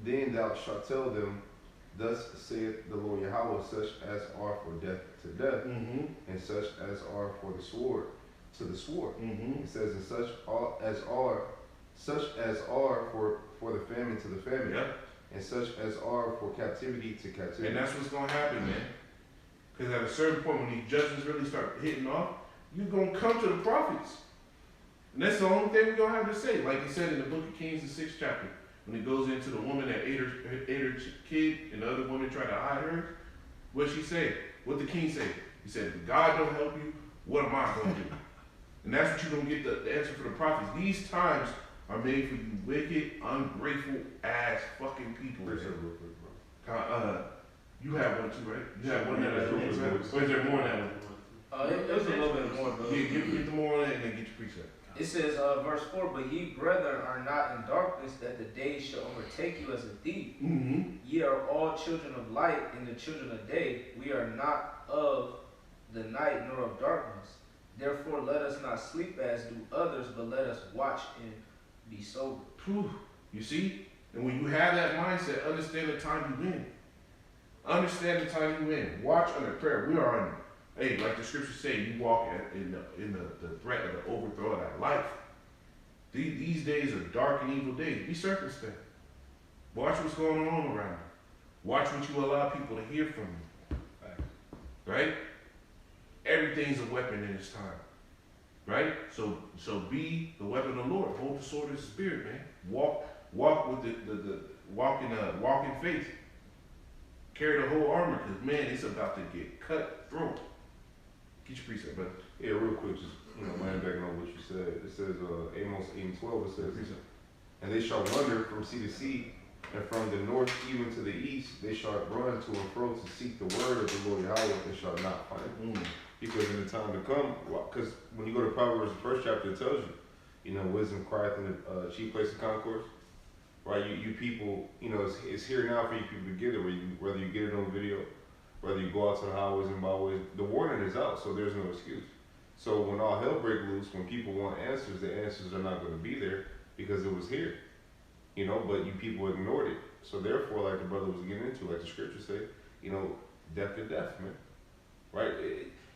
B: thou shalt tell them, Thus saith the Lord Yahweh, such as are for death to death,
A: Mm-hmm.
B: and such as are for the sword to the sword."
A: Mm-hmm.
B: It says, "And such as are for the famine to the famine,
A: Yep.
B: and such as are for captivity to captivity."
A: And that's what's gonna happen, man. Because at a certain point, when these judgments really start hitting off, you're gonna come to the prophets, and that's the only thing we're gonna have to say. Like it said in the book of Kings, the 6th chapter, when it goes into the woman that ate her kid, and the other woman tried to hide hers. What she said? What the king said? He said, "If God don't help you, what am I gonna do?" And that's what you're gonna get the answer for the prophets. These times are made for you wicked, ungrateful ass fucking people.
B: Real
A: man.
B: quick, bro.
A: You have one too, right? You have one that
B: Yeah,
A: is
B: yeah,
A: precept?
B: yeah.
A: Or is there more than that one?
D: It was a little bit more, bro.
A: Yeah, get the more on it and then get your precept.
D: It says, verse 4, "But ye, brethren, are not in darkness, that the day shall overtake you as a thief.
A: Mm-hmm.
D: Ye are all children of light and the children of day. We are not of the night nor of darkness. Therefore let us not sleep as do others, but let us watch and be sober."
A: You see? And when you have that mindset, understand the time you in. Understand the time you in. Watch under prayer. We are under. Hey, like the scriptures say, you walk in the threat of the overthrow of that life. These days are dark and evil days. Be circumspect. Watch what's going on around you. Watch what you allow people to hear from you. Right? Everything's a weapon in this time. Right? So be the weapon of the Lord. Hold the sword of the Spirit, man. Walk with walk in faith. Carry the whole armor, because man, it's about to get cut throat. Get your precept, brother.
B: Yeah, real quick, just laying back on what you said. It says Amos 8:12. It says,
A: Precept.
B: "And they shall wander from sea to sea, and from the north even to the east. They shall run to and fro to seek the word of the Lord Yahweh, and shall not find it." Because in the time to come, because when you go to Proverbs, the 1st chapter, it tells you, wisdom crieth in the chief place of concourse. Right? You people, it's here now for you people to get it, whether you get it on video, whether you go out to the highways and byways. The warning is out, so there's no excuse. So when all hell break loose, when people want answers, the answers are not going to be there because it was here, you know. But you people ignored it. So therefore, like the brother was getting into, like the scriptures say, you know, death to death, man. Right?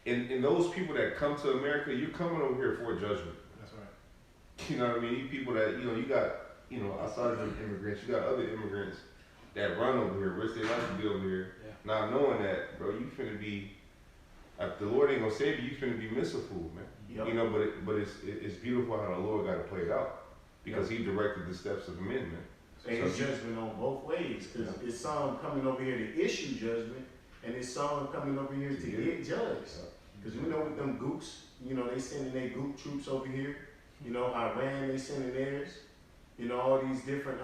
B: And those people that come to America, you're coming over here for a judgment.
F: That's right.
B: You know what I mean? You people that, you know, you got, you know, outside of the immigrants, you got other immigrants that run over here, risk their life to be over here,
F: Yeah.
B: not knowing that, bro, you finna be, if the Lord ain't gonna save you, you finna be miserable, man.
E: Yep.
B: You know, but it's beautiful how the Lord got it played out because He directed the steps of the men, man.
E: And it's judgment on both ways, because it's some coming over here to issue judgment, and it's some coming over here to get judged. Because we know with them gooks, you know, they sending their gook troops over here. You know, Iran, they sending theirs. You know, all these different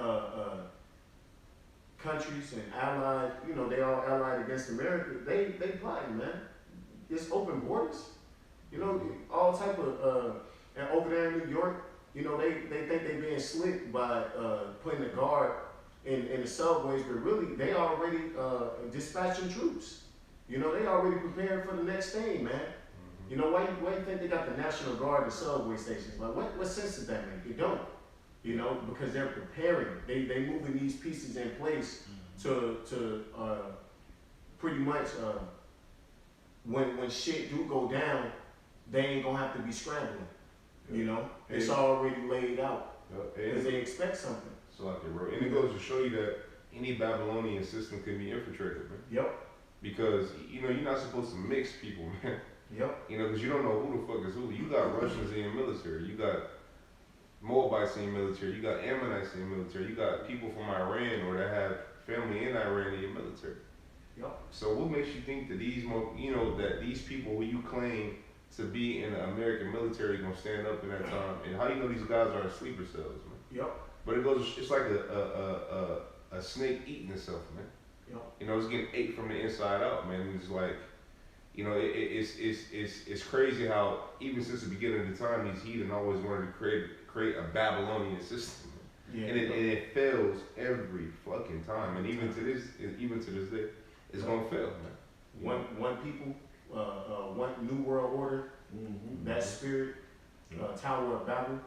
E: countries and allied, you know, they all allied against America. They plotting, man. It's open borders. You know, all type of, and over there in New York, you know, they think they being slick by putting a guard in the subways, but really they already dispatching troops. You know, they already preparing for the next thing, man. You know, why you think they got the National Guard at the subway stations? Like, what sense does that make? It don't. You know, because they're preparing. They moving these pieces in place to pretty much when shit do go down, they ain't gonna have to be scrambling. You know, it's already laid out because they expect something.
B: So like it, bro. And it goes to show you that any Babylonian system can be infiltrated, man.
E: Yep.
B: Because, you know, you're not supposed to mix people, man.
E: Yep.
B: You know, because you don't know who the fuck is who. You got Russians in your military. You got Moabites in your military. You got Ammonites in your military. You got people from Iran or that have family in Iran in your military.
E: Yep.
B: So what makes you think that that these people who you claim to be in the American military gonna stand up in that time? And how you know these guys are sleeper cells, man?
E: Yep.
B: But it's like a snake eating itself, man.
E: Yep.
B: You know, it's getting ate from the inside out, man. It's like, you know, it's crazy how even since the beginning of the time, these heathen always wanted to create a Babylonian system,
E: Yeah.
B: and it fails every fucking time. And even to this day, it's gonna fail, man.
E: One people, one new world order. That spirit, Tower of Babel.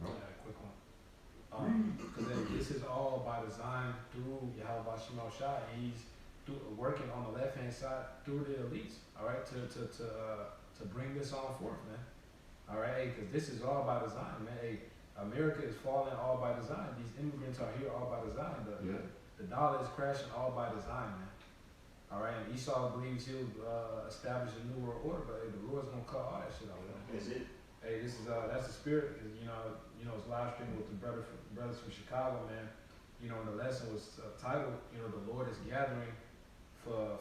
B: No.
F: Yeah, quick one. Because this is all by design through Yahweh Shemel Shai. He's working on the left hand side through the elites. All right, to bring this on forth, man. All right, because this is all by design, man. Hey, America is falling all by design. These immigrants are here all by design. The dollar is crashing all by design, man. All right, and Esau believes he'll establish a new world order, but hey, the Lord's gonna cut all that shit off, man.
E: Is it?
F: Hey, this is that's the spirit. Cause you know, it's live streaming with the brothers from Chicago, man. You know, and the lesson was titled, you know, the Lord is gathering for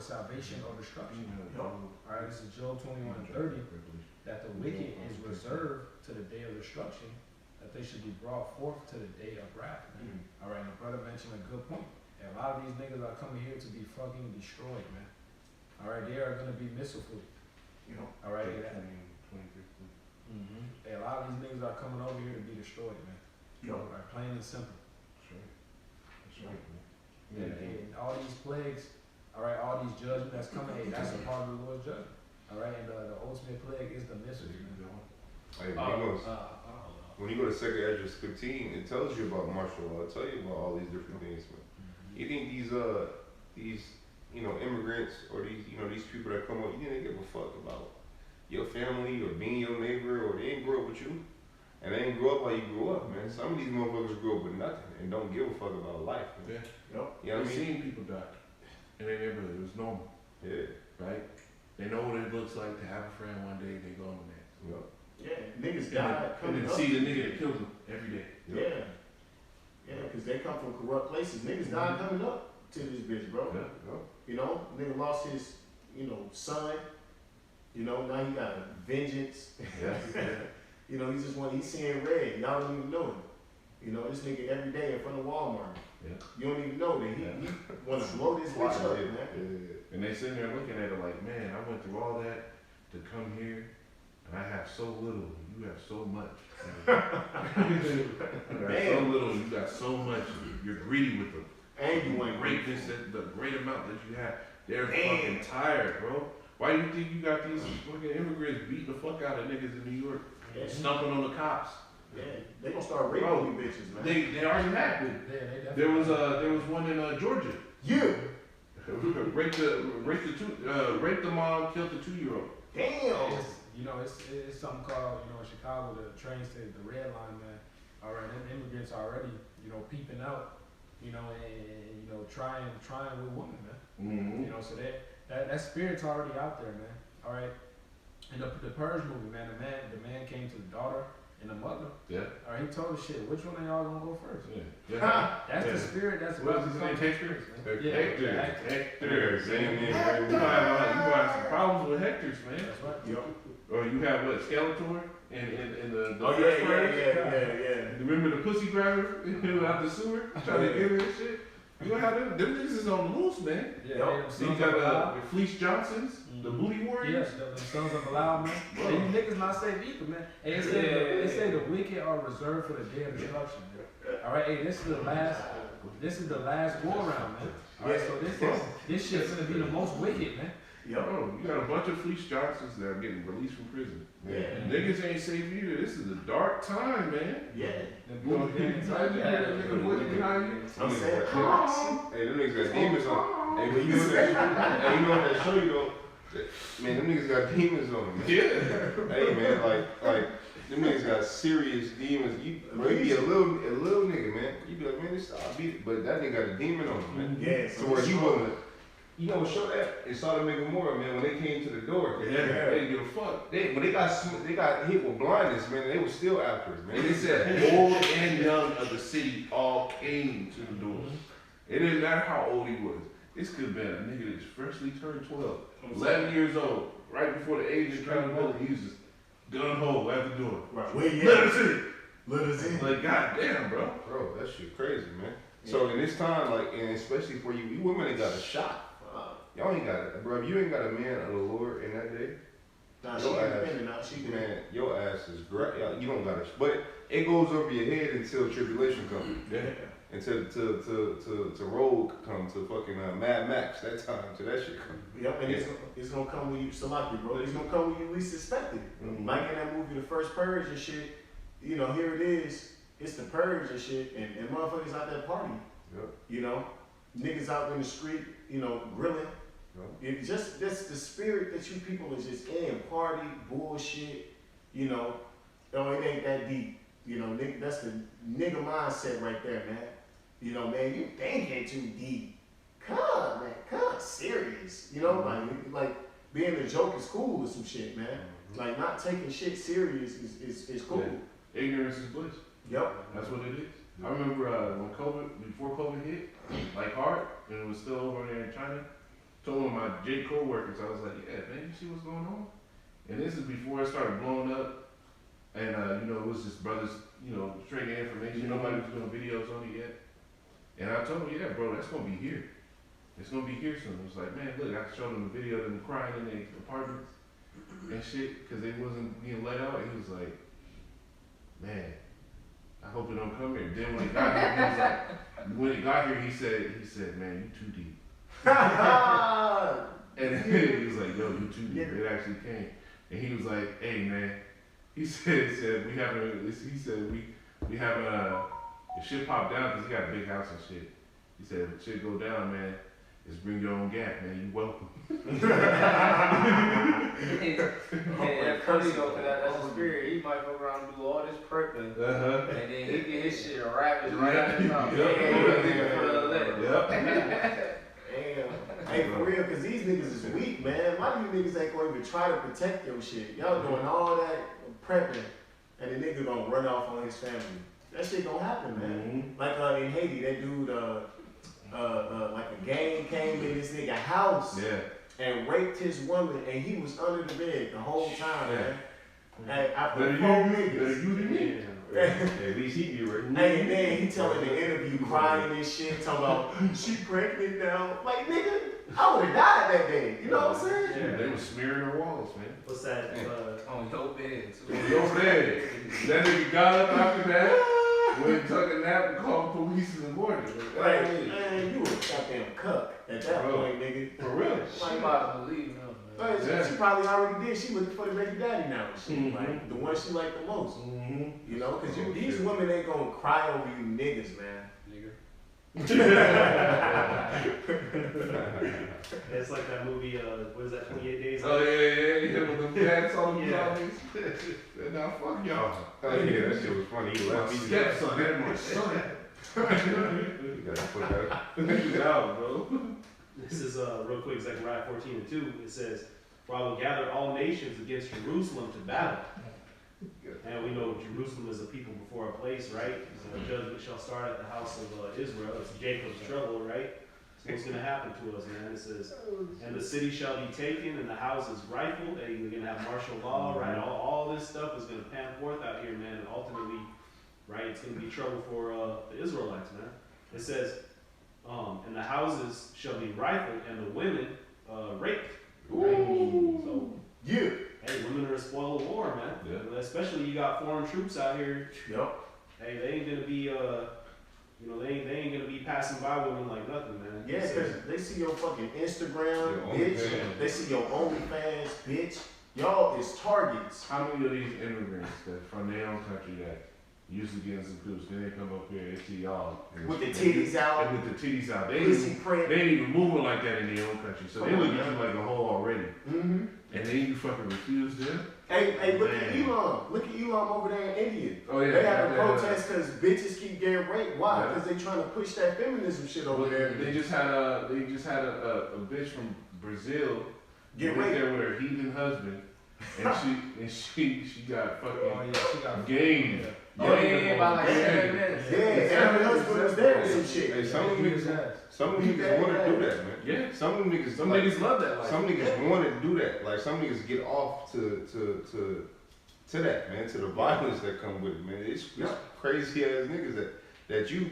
F: salvation or destruction. All right, this is Job 21:30. That the wicked is reserved to the day of destruction, that they should be brought forth to the day of wrath. Man. All right, and the brother mentioned a good point. And a lot of these niggas are coming here to be fucking destroyed, man. All right, they are gonna be merciful.
E: You know.
F: All right, Hey, a lot of these niggas are coming over here to be destroyed, man. All right, plain and simple.
A: That's right, man.
F: And all these plagues, all right, all these judgments that's coming, hey, that's a part of the Lord's judgment. All right, and the ultimate plague is the misery, man.
B: Hey, when you go to 2nd Esdras 15, it tells you about martial law. It tells you about all these different things, man. You think these you know immigrants or these people that come up, you think they give a fuck about your family or being your neighbor, or they ain't grow up with you, and they ain't grow up how you grew up, man. Some of these motherfuckers grew up with nothing and don't give a fuck about life, man.
A: Yeah.
E: Yep.
B: You know what I
A: I've
B: mean?
A: seen people die in their neighborhood. It was normal,
B: Yeah.
A: right? They know what it looks like to have a friend one day, they go on the next.
B: Yep.
E: Yeah. Niggas
A: And
E: died
A: then
E: coming up.
A: see the nigga that killed them every day.
E: Yeah. Yeah, because they come from corrupt places. Niggas died coming up to this bitch, bro.
A: Yeah.
E: You know, nigga lost his, son. You know, now he got a vengeance.
A: Yeah.
E: You know, he's seeing red. Y'all don't even know him. You know, this nigga every day in front of Walmart.
A: Yeah.
E: You don't even know that he want to blow this bitch up, man.
A: And they sitting there looking at it like, man, I went through all that to come here, and I have so little. You have so much. You got so little. You got so much. You're greedy with the
E: And you ain't
A: greatness, the great amount that you have. They're fucking tired, bro. Why you think you got these fucking immigrants beating the fuck out of niggas in New York,
E: Yeah.
A: stumping on the cops?
E: Yeah, they gonna start raping
A: Bro,
E: you bitches, man.
A: They already happened.
F: Yeah, they definitely.
A: There was one in Georgia.
E: You,
A: raped the mom, killed the 2-year-old.
E: damn.
F: It's something called, in Chicago, the train station, the red line, man. All right, them immigrants already, peeping out, and trying with women, man.
A: Mm-hmm.
F: So that spirit's already out there, man. All right. And the Purge movie, man, the man came to the daughter and the mother.
A: Yeah.
F: All right, he told her, shit, which one of y'all gonna go first?
A: Yeah.
F: That's
A: Yeah.
F: the spirit that's
A: What
F: about
A: was
F: to
A: his name?
F: come.
A: Hector?
F: Yeah,
A: Hector.
B: Same name,
A: You
B: right?
A: gonna have some problems with Hectors, man.
F: That's right.
E: Yo.
A: Or you have what, Skeletor in the
E: Oh
A: first
E: yeah,
A: Purge?
E: yeah.
A: Remember the pussy grabber out the sewer trying to get her and shit? You gonna have them niggas is on the loose, man.
F: Yeah,
E: Yup.
F: them
A: You
F: sons
A: got
F: of Belial.
A: the Fleece Johnsons, the booty
F: Yeah,
A: warriors.
F: the sons of Belial, man.
A: Bro.
F: And these niggas not safe either, man. Hey, they say the wicked are reserved for the day of destruction, man. All right, hey, this is the last go around, man. All right, so this shit's gonna be the most wicked, man.
E: Yo.
A: Bro, you got a bunch of Fleece Johnsons that are getting released from prison.
E: Yeah.
A: Niggas ain't safe either. This is a dark time, man.
E: Yeah.
F: The
A: You know,
F: booty gangs,
A: you get a nigga voice behind you.
E: I'm saying,
B: Hey, them niggas got demons on. Hey, but you know that. Hey, you know what that show you though? Man, them niggas got demons on them. Man.
A: Yeah.
B: Hey man, like them niggas got serious demons. You be a little nigga, man. You be like, man, this I beat it, but that nigga got a demon on him, man.
E: Yeah.
B: So where you wasn't, show that in Sodom and Gomorrah, man, when they came to the door.
A: Yeah, they didn't give a fuck.
B: But they got hit with blindness, man. They were still after us,
A: And
B: man.
A: they said old and young of the city all came to the door. It didn't matter how old he was. This could have been a nigga that just freshly turned 12, 11 years old, right before the age of accountability. He was just gun hole at the door.
E: Right. Where you
A: Let
E: at?
A: us in.
E: Let us in.
A: Like, goddamn, bro.
B: Bro, that shit crazy, man. So in this time, like, and especially for you women ain't got a shot. Y'all ain't got it, bro. If you ain't got a man of the Lord in that day,
E: Nah, she
B: Your ass.
E: independent now. She did.
B: man, your ass is great. You don't got it, but it goes over your head until tribulation comes.
E: Yeah.
B: Until to Rogue come to fucking Mad Max that time till that shit come.
E: Yep, and it's gonna come when you Salaki, bro. It's gonna come when you least expect it.
A: Mhm.
E: Like in that movie, The First Purge and shit. Here it is. It's the purge and shit, and motherfuckers out there partying.
B: Yep.
E: Niggas out in the street, grilling.
B: Yep.
E: It just that's the spirit that you people are just in, party, bullshit. Oh, it ain't that deep. Nigga, that's the nigga mindset right there, man. Man, you thinking too deep. Come, man, come serious. Like being a joke is cool or some shit, man. Like not taking shit serious is cool.
A: Yeah. Ignorance is bliss.
E: Yep.
A: That's what it is. I remember before COVID hit, like hard, and it was still over there in China, told one of my J. Cole workers, I was like, yeah, man, you see what's going on? And this is before it started blowing up, and it was just brothers, trading information, nobody was doing videos on it yet. And I told him, yeah, bro, that's gonna be here. It's gonna be here soon. It was like, man, look, I showed him a video of them crying in their apartments and shit, because they wasn't being let out, and he was like, man, I hope it don't come here. Then when it got here, he was like, when it got here, he said, man, you too deep. And he was like, yo, you too deep. It actually came. And he was like, hey, man, he said we having, if shit pop down, because he got a big house and shit. He said, if shit go down, man, just bring your own gap, man. You welcome.
D: That funny though, cause that's the spirit. He might go around and do all this prepping,
A: Uh-huh.
D: and then he get his shit ravaged right out his mouth.
A: Yep.
E: Damn. Hey, for real, cause these niggas is weak, man. Why do you niggas ain't gonna even try to protect your shit? Y'all doing all that prepping, and the nigga gonna run off on his family. That shit gonna happen, man. Like in Haiti, that dude, like a gang came in this nigga house and raped his woman, and he was under the bed the whole time, man. Hey, after 4 niggas.
B: At least he be right.
E: Hey, and then he telling the interview, crying and shit, talking about she pregnant now. Like, nigga, I would have died that day. You know what I'm saying?
A: Yeah, they was smearing their walls, man.
C: What's that?
D: On your bed too.
A: Yo, man, that nigga got up after that. When took a nap and called police in the morning.
E: Like,
A: Hey,
E: man, you a goddamn cuck at that
A: Bro.
E: point, nigga.
A: for real.
D: She might as well leave him, man.
E: Like,
A: Yeah.
E: she probably already did. She looking for the baby daddy now. She
A: Mhm.
E: like the one she like the most.
A: Mm-hmm.
E: You know, cause
B: Oh,
E: these
B: shit.
E: women ain't gonna cry over you niggas, man.
C: It's like that movie, what is that, 28 Days?
A: Oh yeah, with them cats on the
C: Yeah.
A: zombies. Now fuck y'all.
B: Oh yeah, that shit was funny. He
A: My
B: left me.
A: stepson, that my son.
B: You gotta put that.
A: Get out, bro.
C: This is real quick, Zechariah 14:2. It says, "For I will gather all nations against Jerusalem to battle." And we know Jerusalem is a people before a place, right? So judgment shall start at the house of Israel. It's Jacob's trouble, right? So what's going to happen to us, man? It says, "And the city shall be taken, and the houses rifled." And you're going to have martial law, right? All this stuff is going to pan forth out here, man. And ultimately, right, it's going to be trouble for the Israelites, man. It says, "And the houses shall be rifled, and the women raped." Right? So,
E: Yeah.
C: hey, women are a spoil of war, man.
A: Yeah.
C: Especially you got foreign troops out here.
E: Yep.
C: Hey, they ain't gonna be, they ain't gonna be passing by women like nothing, man.
E: Yeah,
C: So,
E: cause they see your fucking Instagram,
B: Your
E: bitch.
B: OnlyFans.
E: They see your OnlyFans, bitch. Y'all is targets.
A: How many of these immigrants that from their own country that used to get some coops, then they come up here and see y'all
E: With the titties out,
A: and with the titties out.
E: pussy print.
A: They ain't even moving like that in their own country, so they
E: Come on,
A: look at you
E: man.
A: like a hoe already,
E: Mm-hmm.
A: and then you fucking refuse them.
E: Hey, look at
A: Man.
E: Elon. Look at Elon over there in India.
A: Oh yeah,
E: They have a
A: yeah,
E: protest because bitches keep getting raped. Why?
A: Yeah.
E: Because they trying to push that feminism shit over there.
A: They just had a a bitch from Brazil
E: Get
A: went
E: raped.
A: there with her heathen husband, and she got
F: Oh
A: fucking
F: yeah, she got
A: game.
D: Oh, yeah, by like 7 minutes.
E: Yeah, and her husband was there with some shit.
B: Hey, some of them
F: Beat his
B: niggas,
F: ass.
B: some of them niggas want to do that, man.
A: Yeah,
B: Some of them niggas,
A: some
B: like,
A: niggas love that life.
B: some niggas want to do that. Like some niggas get off to that, man, to the violence that come with it, man. It's crazy ass niggas that you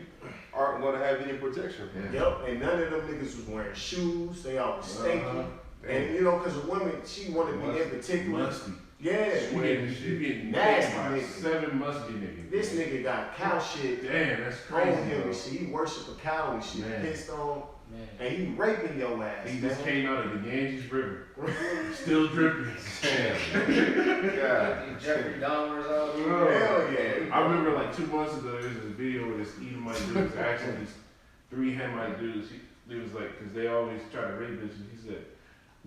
B: aren't gonna have any protection from.
A: Yeah.
E: Yep, and none of them niggas was wearing shoes. They all was stinky.
A: Uh-huh.
E: And you know, because a woman, she wanted to be in particular.
A: Musty.
E: Yeah,
A: She getting
E: Nasty
A: nasty by
E: nigga.
A: 7 musty niggas.
E: this nigga got cow shit
A: Damn, that's
E: on
A: crazy.
E: him
A: Bro.
E: and shit. He worship a cow and shit.
A: Man.
E: Pissed on.
D: Man.
E: And he raping your ass.
A: He
E: man.
A: just came out of the Ganges River, still dripping.
B: Damn. God.
D: Jeffrey Dahmer's out there.
A: Bro.
E: Hell yeah.
A: I remember like 2 months ago, there was this video where this Edomite dude was actually these 3 Hamite dudes. He was like, because they always try to rape bitches. He said,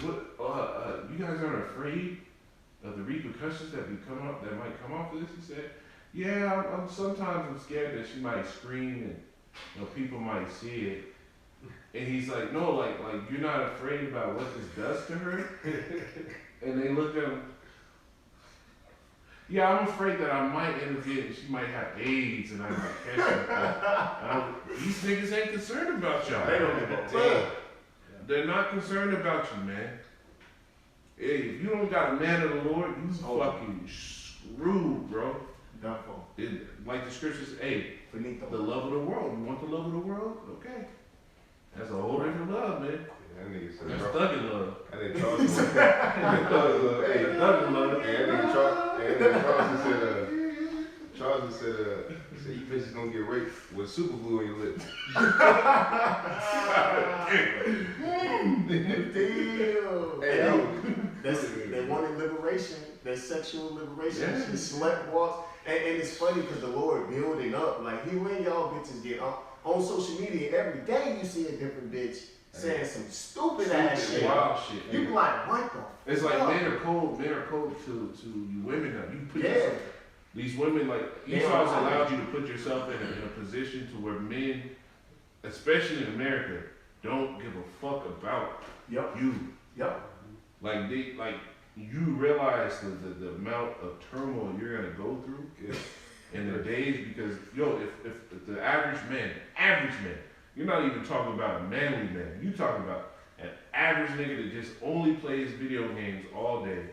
A: "What? You guys aren't afraid of the repercussions that might come off of this?" He said, "Yeah, I'm sometimes I'm scared that she might scream and people might see it." And he's like, "No, like you're not afraid about what this does to her?" And they looked at him. "Yeah, I'm afraid that I might end up getting, she might have AIDS and I might catch her." These niggas ain't concerned about y'all.
E: They don't give a
A: Damn.
E: fuck.
A: They're not concerned about you, man. Hey, if you don't got a man of the Lord, you fucking screwed, bro.
E: Done for.
A: Like the scriptures, hey,
E: Finito.
A: the love of the world. You want the love of the world? Okay. That's a whole different love, man.
B: That nigga said,
A: That's
B: bro.
A: thuggin' love.
B: That nigga Charles said, hey,
A: Thuggin' love.
B: hey, that nigga Charles said, you bitches gonna get raped with super glue on your lips.
E: Damn.
B: Hey,
E: They wanted liberation, that sexual liberation.
A: Yeah.
E: She slept walks. And it's funny because the Lord building up. Like, he when y'all bitches get on social media, every day you see a different bitch saying some stupid ass shit.
A: Wild shit.
E: You be like, what the
A: It's like
E: fuck?
A: men are cold to you women now. You put
E: Yeah.
A: yourself, these women, like
E: Yeah.
A: Esau's allowed you to put yourself in a position to where men, especially in America, don't give a fuck about
E: Yep.
A: you.
E: Yep.
A: Like you realize the amount of turmoil you're gonna go through in the days, because if the average man, you're not even talking about a manly man, you talking about an average nigga that just only plays video games all day.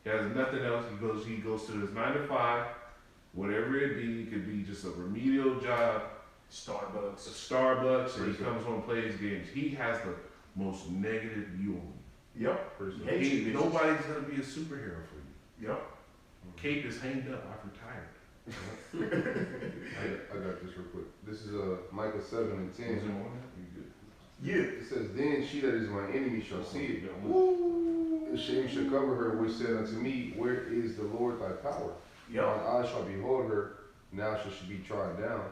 A: He has nothing else. He goes to his 9 to 5, whatever it be. It could be just a remedial job, a
E: Starbucks.
A: Starbucks, and he comes home and plays games. He has the most negative view on
E: Yep.
B: person.
E: Hate you bitches.
A: Nobody's gonna be a superhero for you.
E: Yep.
A: Cape is hanged up. I've retired.
B: I got this real quick. This is Micah 7 and 10.
A: Is it on there? You good?
E: Yeah.
B: It says, "Then she that is my enemy shall see it.
E: Woo.
B: The shame shall cover her, which said unto me, Where is the Lord thy power?
E: Yep.
B: Mine eyes shall behold her. Now shall she be trodden down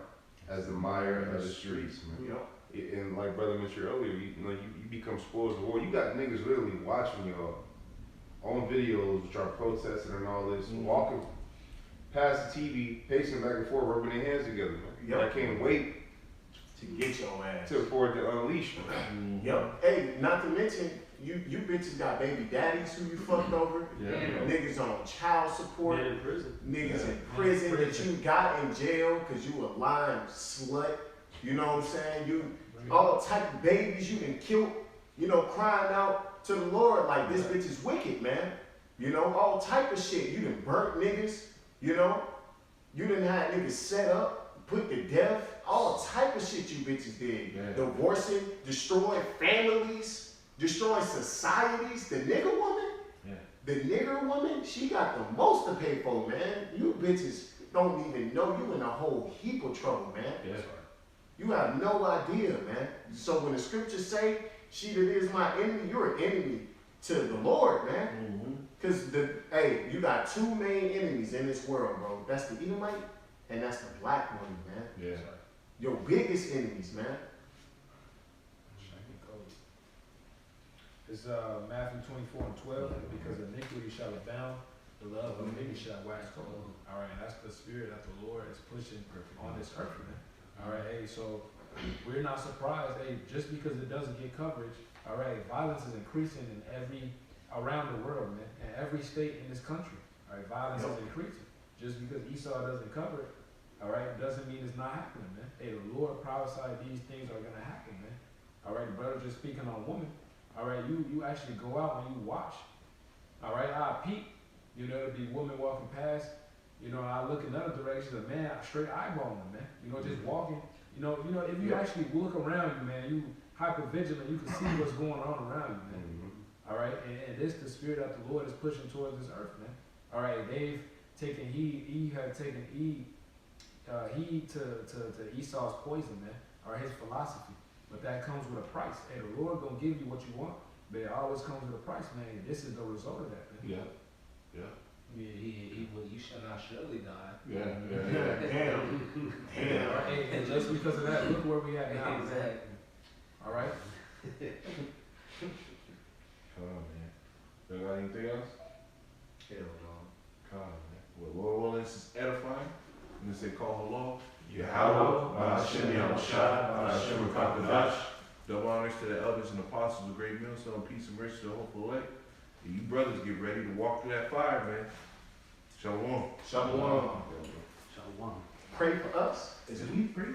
B: as the mire of the streets." Man.
E: Yep.
B: And like brother mentioned earlier, you become spoiled of war. You got niggas literally watching y'all on videos which are protesting and all this, walking past the TV, pacing back and forth, rubbing their hands together. Man.
E: Yep.
B: I can't wait
E: To get your ass.
B: for it to unleash. Man.
E: Yep. Hey, not to mention, you bitches got baby daddies who you fucked over.
A: Yeah.
E: Niggas on child support.
C: Men in prison.
E: Niggas in prison that you got in jail because you a lying slut. You know what I'm saying? You all type of babies you done killed, crying out to the Lord like this bitch is wicked, man. All type of shit. You done burnt niggas, You done had niggas set up, put to death, all type of shit you bitches did.
A: Yeah.
E: Divorcing, destroying families, destroying societies. The nigger woman, the nigger woman, she got the most to pay for, man. You bitches don't even know you in a whole heap of trouble, man.
A: Yeah.
E: You have no idea, man. So when the scriptures say, she that is my enemy, you're an enemy to the Lord, man.
A: Mm-hmm.
E: Because, you got two main enemies in this world, bro. That's the Edomite and that's the black woman, man.
A: Yeah.
E: Your biggest enemies, man.
F: It's Matthew 24:12. Because iniquity shall abound, the love of many shall wax cold. All right, and that's the spirit that the Lord is pushing on this earth, man. All right, hey, so we're not surprised, hey, just because it doesn't get coverage. All right, violence is increasing in around the world, man, in every state in this country. All right, violence is increasing. Just because Esau doesn't cover it, all right, doesn't mean it's not happening, man. Hey, the Lord prophesied these things are gonna happen, man. All right, brother, just speaking on women. All right, you actually go out and you watch. All right, I peep. There'll be women walking past. I look in other directions, a man straight eyeballing them, man. Just walking. If you actually look around you, man, you hyper vigilant, you can see what's going on around you, man. All right, and this the spirit that the Lord is pushing towards this earth, man. All right, they've taken heed. Eve had taken heed to Esau's poison, man. All right, his philosophy. But that comes with a price. Hey, the Lord gonna give you what you want, but it always comes with a price, man. And this is the result of that, man.
A: Yeah.
D: You shall not surely die.
A: Yeah.
E: Damn. Damn.
F: All right, and just because of that, look where we at now.
D: Exactly.
F: All right.
A: Come on, man. You got anything else?
D: Hell no.
A: Come on, man. Well, Lord willing, this is edifying. I'm gonna say, call hello.
G: Yahweh, Ba'ashem Yahushua, Ba'ashem Rakadash.
A: Double honors to the elders and apostles of Great Millstone, peace and mercy to the hopeful elect. And you brothers get ready to walk through that fire, man. Shalom.
E: Shalom.
C: Shalom.
E: Pray for us as we pray.